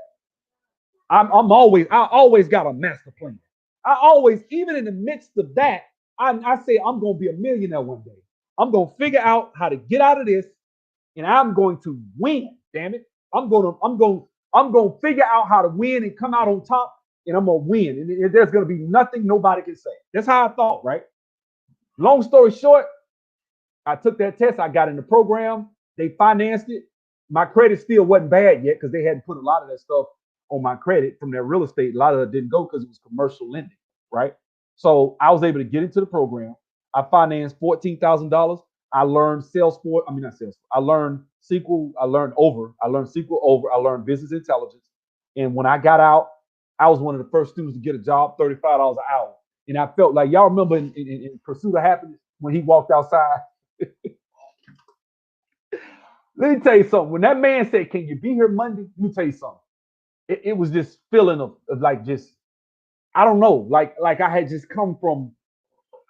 I always got a master plan. I always, even in the midst of that, I say I'm gonna be a millionaire one day. I'm gonna figure out how to get out of this, and I'm going to win. Damn it, I'm gonna figure out how to win and come out on top, and I'm gonna win. And there's gonna be nothing nobody can say. That's how I thought, right? Long story short, I took that test. I got in the program. They financed it. My credit still wasn't bad yet because they hadn't put a lot of that stuff on my credit from their real estate. A lot of it didn't go because it was commercial lending, right? So I was able to get into the program. I financed $14,000. I learned Salesforce. I mean, not Salesforce. I learned SQL. I learned SQL over. I learned business intelligence. And when I got out, I was one of the first students to get a job, $35 an hour. And I felt like, y'all remember in Pursuit of Happiness when he walked outside? Let me tell you something. When that man said, "Can you be here Monday?" Let me tell you something. It was this feeling of like, just, I don't know, like I had just come from,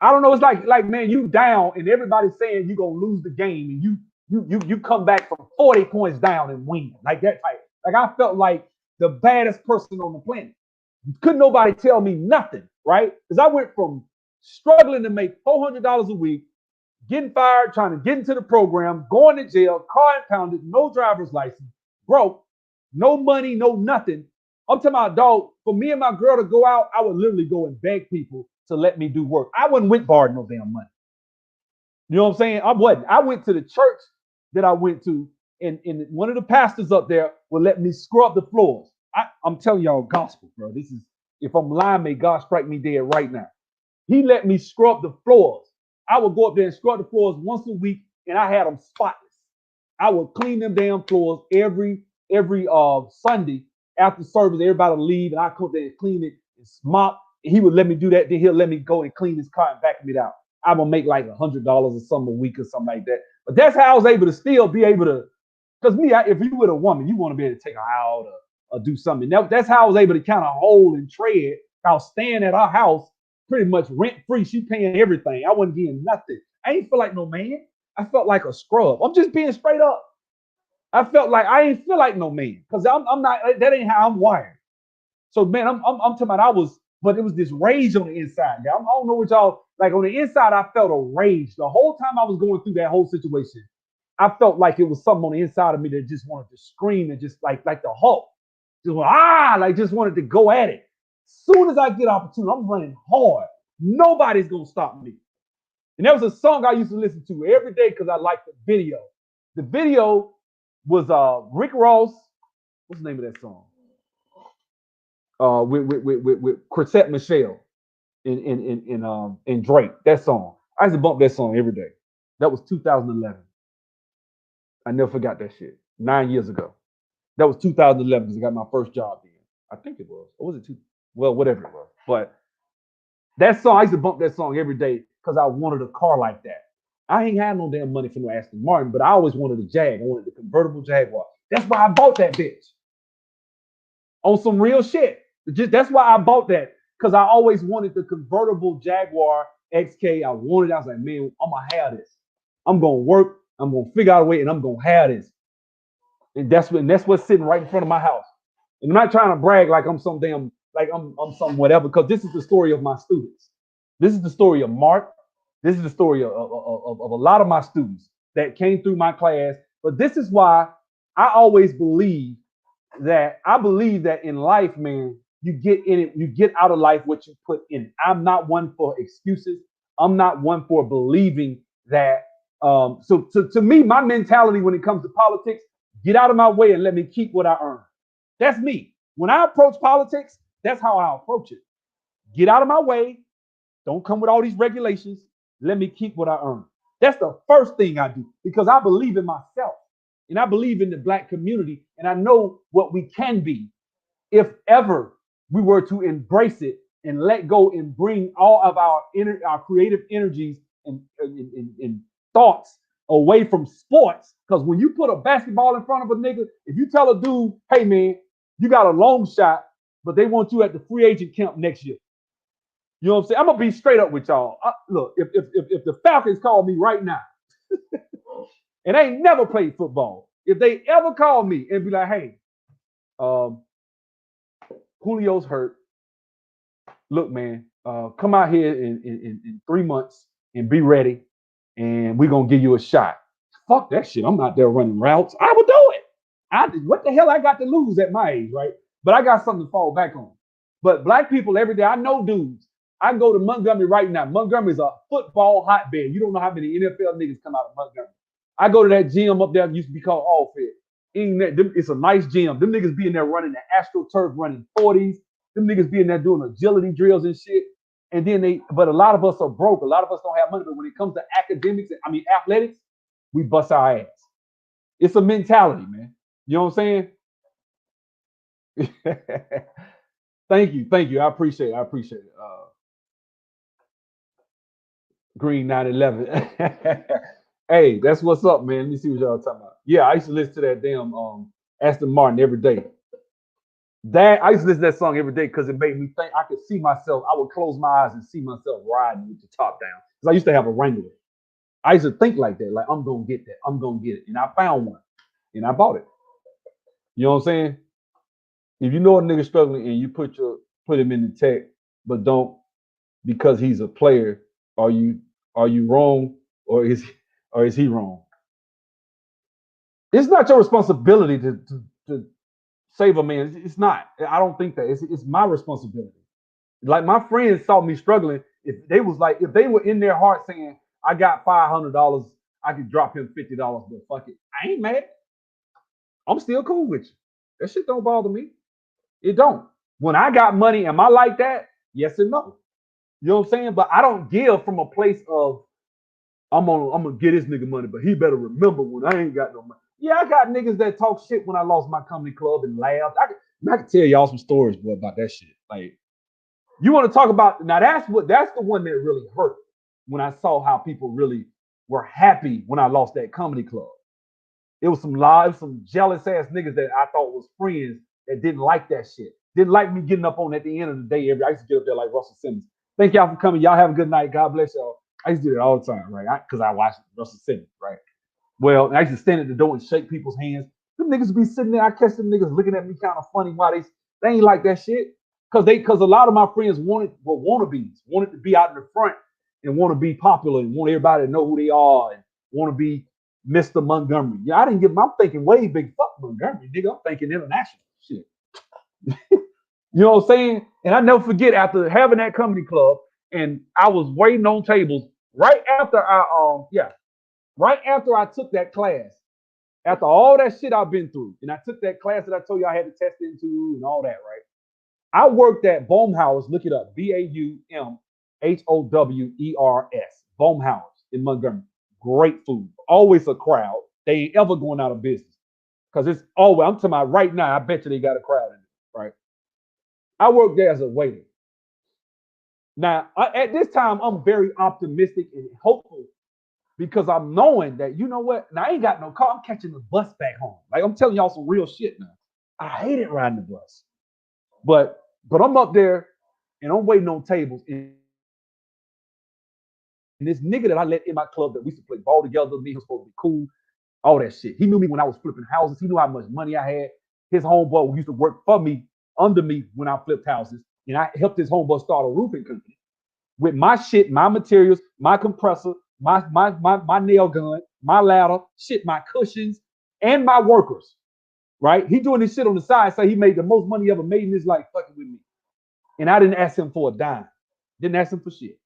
I don't know. It's like man, you down and everybody's saying you're gonna lose the game, and you come back from 40 points down and win, like that type. Like I felt like the baddest person on the planet. Couldn't nobody tell me nothing, right? Because I went from struggling to make $400 a week, getting fired, trying to get into the program, going to jail, car impounded, no driver's license, broke, no money, no nothing. I'm talking about, dog, for me and my girl to go out, I would literally go and beg people to let me do work. I wasn't with borrowing no damn money. You know what I'm saying? I wasn't. I went to the church that I went to, and one of the pastors up there would let me scrub the floors. I'm telling y'all gospel, bro. This is, if I'm lying, may God strike me dead right now. He let me scrub the floors. I would go up there and scrub the floors once a week, and I had them spotless. I would clean them damn floors every Sunday after service. Everybody would leave, and I come there and clean it and mop. And he would let me do that. Then he'll let me go and clean his car and vacuum it out. I'm gonna make like $100 or something a week or something like that. But that's how I was able to still be able to. Because if you with a woman, you want to be able to take her out or do something. That's how I was able to kind of hold and tread. I was staying at our house pretty much rent free. She paying everything. I wasn't getting nothing. I ain't feel like no man. I felt like a scrub. I'm just being straight up. I felt like I ain't feel like no man because I'm not. That ain't how I'm wired. So man, I'm talking about but it was this rage on the inside. I don't know what y'all like. On the inside, I felt a rage the whole time I was going through that whole situation. I felt like it was something on the inside of me that just wanted to scream and just like the Hulk, just wanted to go at it. Soon as I get opportunity, I'm running hard. Nobody's gonna stop me. And there was a song I used to listen to every day because I liked the video. The video was Rick Ross. What's the name of that song? With Chrisette Michele and Drake. That song. I used to bump that song every day. That was 2011. I never forgot that shit. 9 years ago. That was 2011 because I got my first job then. I think it was. Or was it two? Well, whatever it was. But that song, I used to bump that song every day because I wanted a car like that. I ain't had no damn money for no Aston Martin, but I always wanted a Jag. I wanted the convertible Jaguar. That's why I bought that bitch. On some real shit. That's why I bought that. Because I always wanted the convertible Jaguar XK. I wanted it. I was like, man, I'm going to have this. I'm going to work. I'm going to figure out a way, and I'm going to have this. And that's what's sitting right in front of my house. And I'm not trying to brag like I'm some damn, like I'm some whatever, because this is the story of my students. This is the story of Mark. This is the story of a lot of my students that came through my class. But this is why I always believe that in life, man, you get in it, you get out of life what you put in it. I'm not one for excuses. I'm not one for believing that. So to me, my mentality when it comes to politics, get out of my way and let me keep what I earn. That's me. When I approach politics, that's how I approach it. Get out of my way. Don't come with all these regulations. Let me keep what I earn. That's the first thing I do because I believe in myself and I believe in the Black community and I know what we can be if ever we were to embrace it and let go and bring all of our creative energies and thoughts away from sports. Because when you put a basketball in front of a nigga, if you tell a dude, hey man, you got a long shot, but they want you at the free agent camp next year. You know what I'm saying? I'm gonna be straight up with y'all. Look, if the Falcons call me right now, and I ain't never played football, if they ever call me and be like, hey, Julio's hurt. Look, man, come out here in 3 months and be ready, and we're gonna give you a shot. Fuck that shit. I'm out there running routes. I would do it. What the hell I got to lose at my age, right? But I got something to fall back on. But Black people every day, I know dudes. I go to Montgomery right now. Montgomery's a football hotbed. You don't know how many NFL niggas come out of Montgomery. I go to that gym up there that used to be called All Fit. It's a nice gym. Them niggas be in there running the AstroTurf, running 40s. Them niggas be in there doing agility drills and shit. And then but a lot of us are broke. A lot of us don't have money. But when it comes to athletics, we bust our ass. It's a mentality, man. You know what I'm saying? Thank you. I appreciate it. Green 911. Hey, that's what's up, man. Let me see what y'all talking about. Yeah, I used to listen to that damn Aston Martin every day. I used to listen to that song every day because it made me think. I could see myself. I would close my eyes and see myself riding with the top down. Because I used to have a Wrangler. I used to think like that, like I'm gonna get that. I'm gonna get it. And I found one. And I bought it. You know what I'm saying? If you know a nigga struggling and you put him in the tech, but don't because he's a player, are you wrong or is he wrong? It's not your responsibility to save a man. It's not. I don't think that. It's my responsibility. Like my friends saw me struggling. If they were in their heart saying, I got $500, I could drop him $50, but fuck it. I ain't mad. I'm still cool with you. That shit don't bother me. It don't. When I got money, am I like that? Yes and no. You know what I'm saying? But I don't give from a place of I'm gonna get this nigga money, but he better remember when I ain't got no money. Yeah, I got niggas that talk shit when I lost my comedy club and laughed. I can tell y'all some stories, boy, about that shit. Like, you want to talk about now? That's the one that really hurt when I saw how people really were happy when I lost that comedy club. It was some jealous ass niggas that I thought was friends that didn't like that shit. Didn't like me getting up on at the end of the day. I used to get up there like Russell Simmons. Thank y'all for coming. Y'all have a good night. God bless y'all. I used to do that all the time, right? Because I watched Russell Simmons, right? Well, I used to stand at the door and shake people's hands. Them niggas be sitting there. I catch them niggas looking at me kind of funny. Why they ain't like that shit? Because a lot of my friends wanted to be out in the front and want to be popular and want everybody to know who they are and want to be Mr. Montgomery. Yeah, I'm thinking way big. Fuck Montgomery, nigga. I'm thinking international shit. You know what I'm saying? And I never forget after having that comedy club, and I was waiting on tables right after I took that class. After all that shit I've been through, and I took that class that I told you I had to test into and all that, right? I worked at Baumhauer's. Look it up. Baumhowers. Baumhauer's in Montgomery. Great food. Always a crowd. They ain't ever going out of business. Because it's always, I'm talking about right now, I bet you they got a crowd in it, right? I work there as a waiter. Now, at this time, I'm very optimistic and hopeful because I'm knowing that, you know what? Now, I ain't got no car. I'm catching the bus back home. Like, I'm telling y'all some real shit now. I hated riding the bus. But I'm up there and I'm waiting on tables. And this nigga that I let in my club that we used to play ball together, me, he was supposed to be cool, all that shit. He knew me when I was flipping houses. He knew how much money I had. His homeboy used to work for me, under me when I flipped houses. And I helped his homeboy start a roofing company with my shit, my materials, my compressor, my nail gun, my ladder, shit, my cushions, and my workers. Right? He doing this shit on the side, so he made the most money he ever made in his life fucking with me. And I didn't ask him for a dime. Didn't ask him for shit.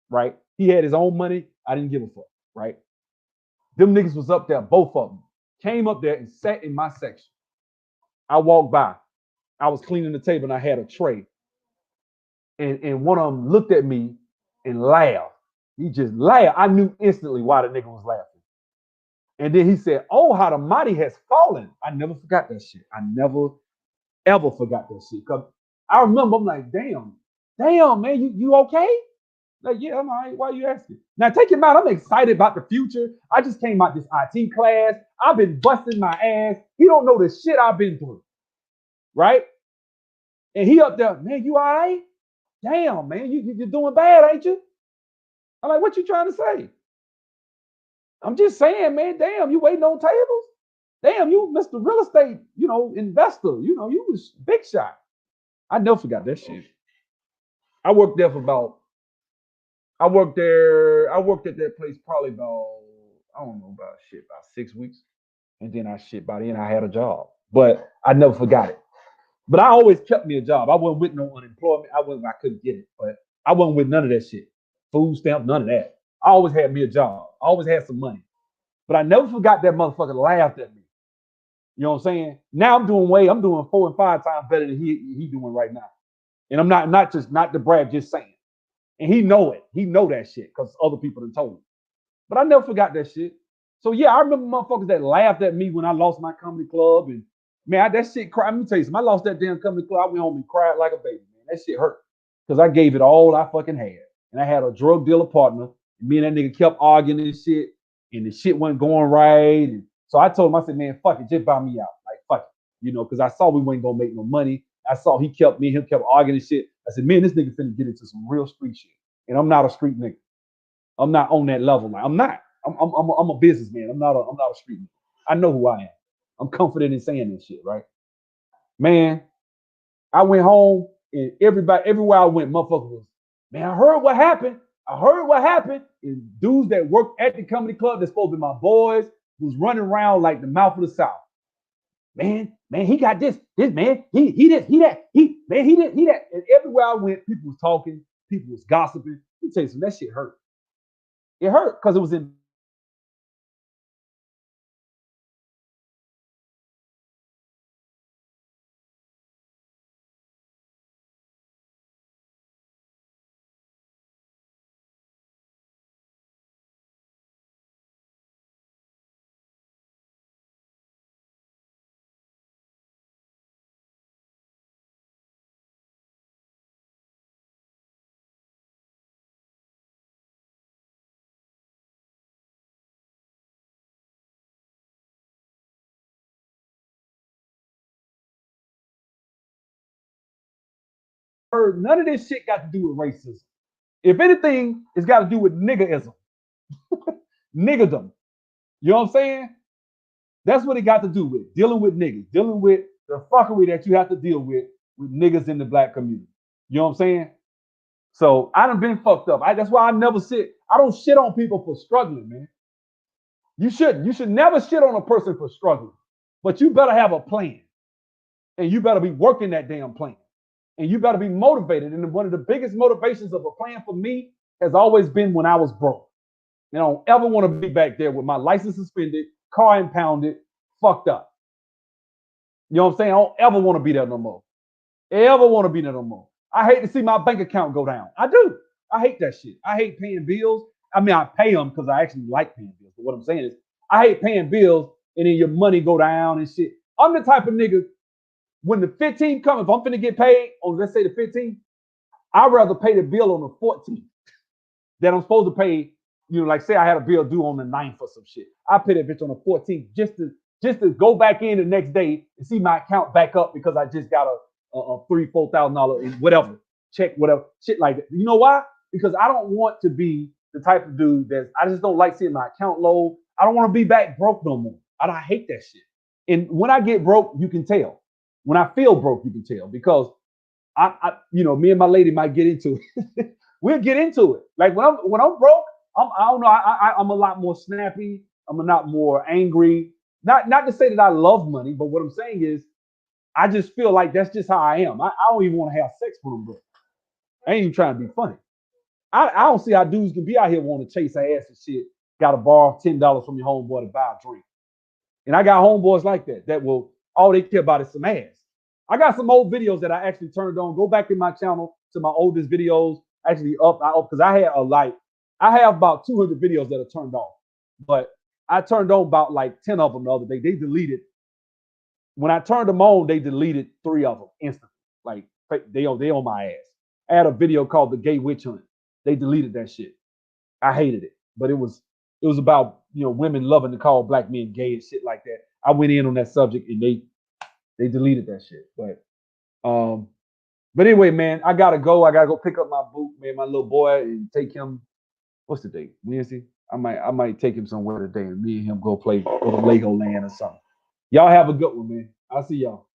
Right? He had his own money. I didn't give a fuck. Right? Them niggas was up there, both of them. Came up there and sat in my section. I walked by. I was cleaning the table and I had a tray. And one of them looked at me and laughed. He just laughed. I knew instantly why the nigga was laughing. And then he said, "Oh, how the mighty has fallen." I never forgot that shit. I never, ever forgot that shit. Because I remember, I'm like, damn, man, you okay? Like, yeah, I'm all right. Why are you asking? Now, take him out. I'm excited about the future. I just came out this IT class. I've been busting my ass. He don't know the shit I've been through. Right? And he up there, "Man, you all right? Damn, man, you're doing bad, ain't you?" I'm like, "What you trying to say?" "I'm just saying, man, damn, you waiting on tables? Damn, you Mr. Real Estate, investor. You was big shot." I never forgot that shit. I worked at that place probably about 6 weeks. And then by then I had a job. But I never forgot it. But I always kept me a job. I wasn't with no unemployment. I couldn't get it. But I wasn't with none of that shit. Food stamp, none of that. I always had me a job. I always had some money. But I never forgot that motherfucker laughed at me. You know what I'm saying? Now I'm doing 4 and 5 times better than he doing right now. And I'm not to brag, just saying. And he know it. He know that shit because other people done told him. But I never forgot that shit. So yeah, I remember motherfuckers that laughed at me when I lost my comedy club. And man, that shit cried. Let me tell you something. I lost that damn comedy club. I went home and cried like a baby, man. That shit hurt. Because I gave it all I fucking had. And I had a drug dealer partner. And me and that nigga kept arguing and shit. And the shit wasn't going right. And so I told him, I said, "Man, fuck it, just buy me out. Like, fuck it." Because I saw we wasn't gonna make no money. I saw he kept arguing and shit. I said, "Man, this nigga finna get into some real street shit." And I'm not a street nigga. I'm not on that level. Like, I'm not. I'm a businessman. I'm not a street nigga. I know who I am. I'm confident in saying this shit, right? Man, I went home and everywhere I went, motherfucker was, "Man, I heard what happened. And dudes that worked at the comedy club that's supposed to be my boys was running around like the mouth of the South. Man, he got this man, he this, he that, he that. And everywhere I went, people was talking, people was gossiping. Let me tell you something, that shit hurt. It hurt because it was in none of this shit got to do with racism. If anything, it's got to do with niggerism. Niggerdom. You know what I'm saying? That's what it got to do with. Dealing with niggas. Dealing with the fuckery that you have to deal with niggas in the black community. You know what I'm saying? So I done been fucked up. That's why I don't shit on people for struggling, man. You shouldn't. You should never shit on a person for struggling. But you better have a plan. And you better be working that damn plan. And you better be motivated. And one of the biggest motivations of a plan for me has always been when I was broke. And I don't ever want to be back there with my license suspended, car impounded, fucked up. You know what I'm saying? I don't ever want to be there no more. Ever want to be there no more. I hate to see my bank account go down. I do. I hate that shit. I hate paying bills. I mean, I pay them because I actually like paying bills. But what I'm saying is, I hate paying bills and then your money go down and shit. I'm the type of nigga, when the 15th comes, if I'm finna get paid on, let's say the 15th, I'd rather pay the bill on the 14th than I'm supposed to pay, you know, like say I had a bill due on the 9th or some shit. I pay that bitch on the 14th just to go back in the next day and see my account back up because I just got a $3,000-$4,000 whatever check, whatever shit like that. You know why? Because I don't want to be the type of dude I just don't like seeing my account low. I don't want to be back broke no more. I hate that shit. And when I get broke, you can tell. When I feel broke, you can tell because I you know, me and my lady might get into it. We'll get into it. Like when I'm broke, I don't know. I'm a lot more snappy. I'm a lot more angry. Not to say that I love money, but what I'm saying is, I just feel like that's just how I am. I don't even want to have sex with them, bro. I ain't even trying to be funny. I don't see how dudes can be out here wanting to chase ass and shit. Got to borrow $10 from your homeboy to buy a drink. And I got homeboys like that will all they care about is some ass. I got some old videos that I actually turned on. Go back in my channel to my oldest videos. Actually up because I have about 200 videos that are turned off, but I turned on about like 10 of them the other day. They deleted. When I turned them on, they deleted 3 of them instantly. Like they on my ass. I had a video called The Gay Witch Hunt. They deleted that shit. I hated it, but it was about, you know, women loving to call black men gay and shit like that. I went in on that subject and they deleted that shit. But anyway, man, I gotta go. I gotta go pick up my boot, man, my little boy, and take him. What's the date? Wednesday. I might take him somewhere today, and me and him go to Legoland or something. Y'all have a good one, man. I'll see y'all.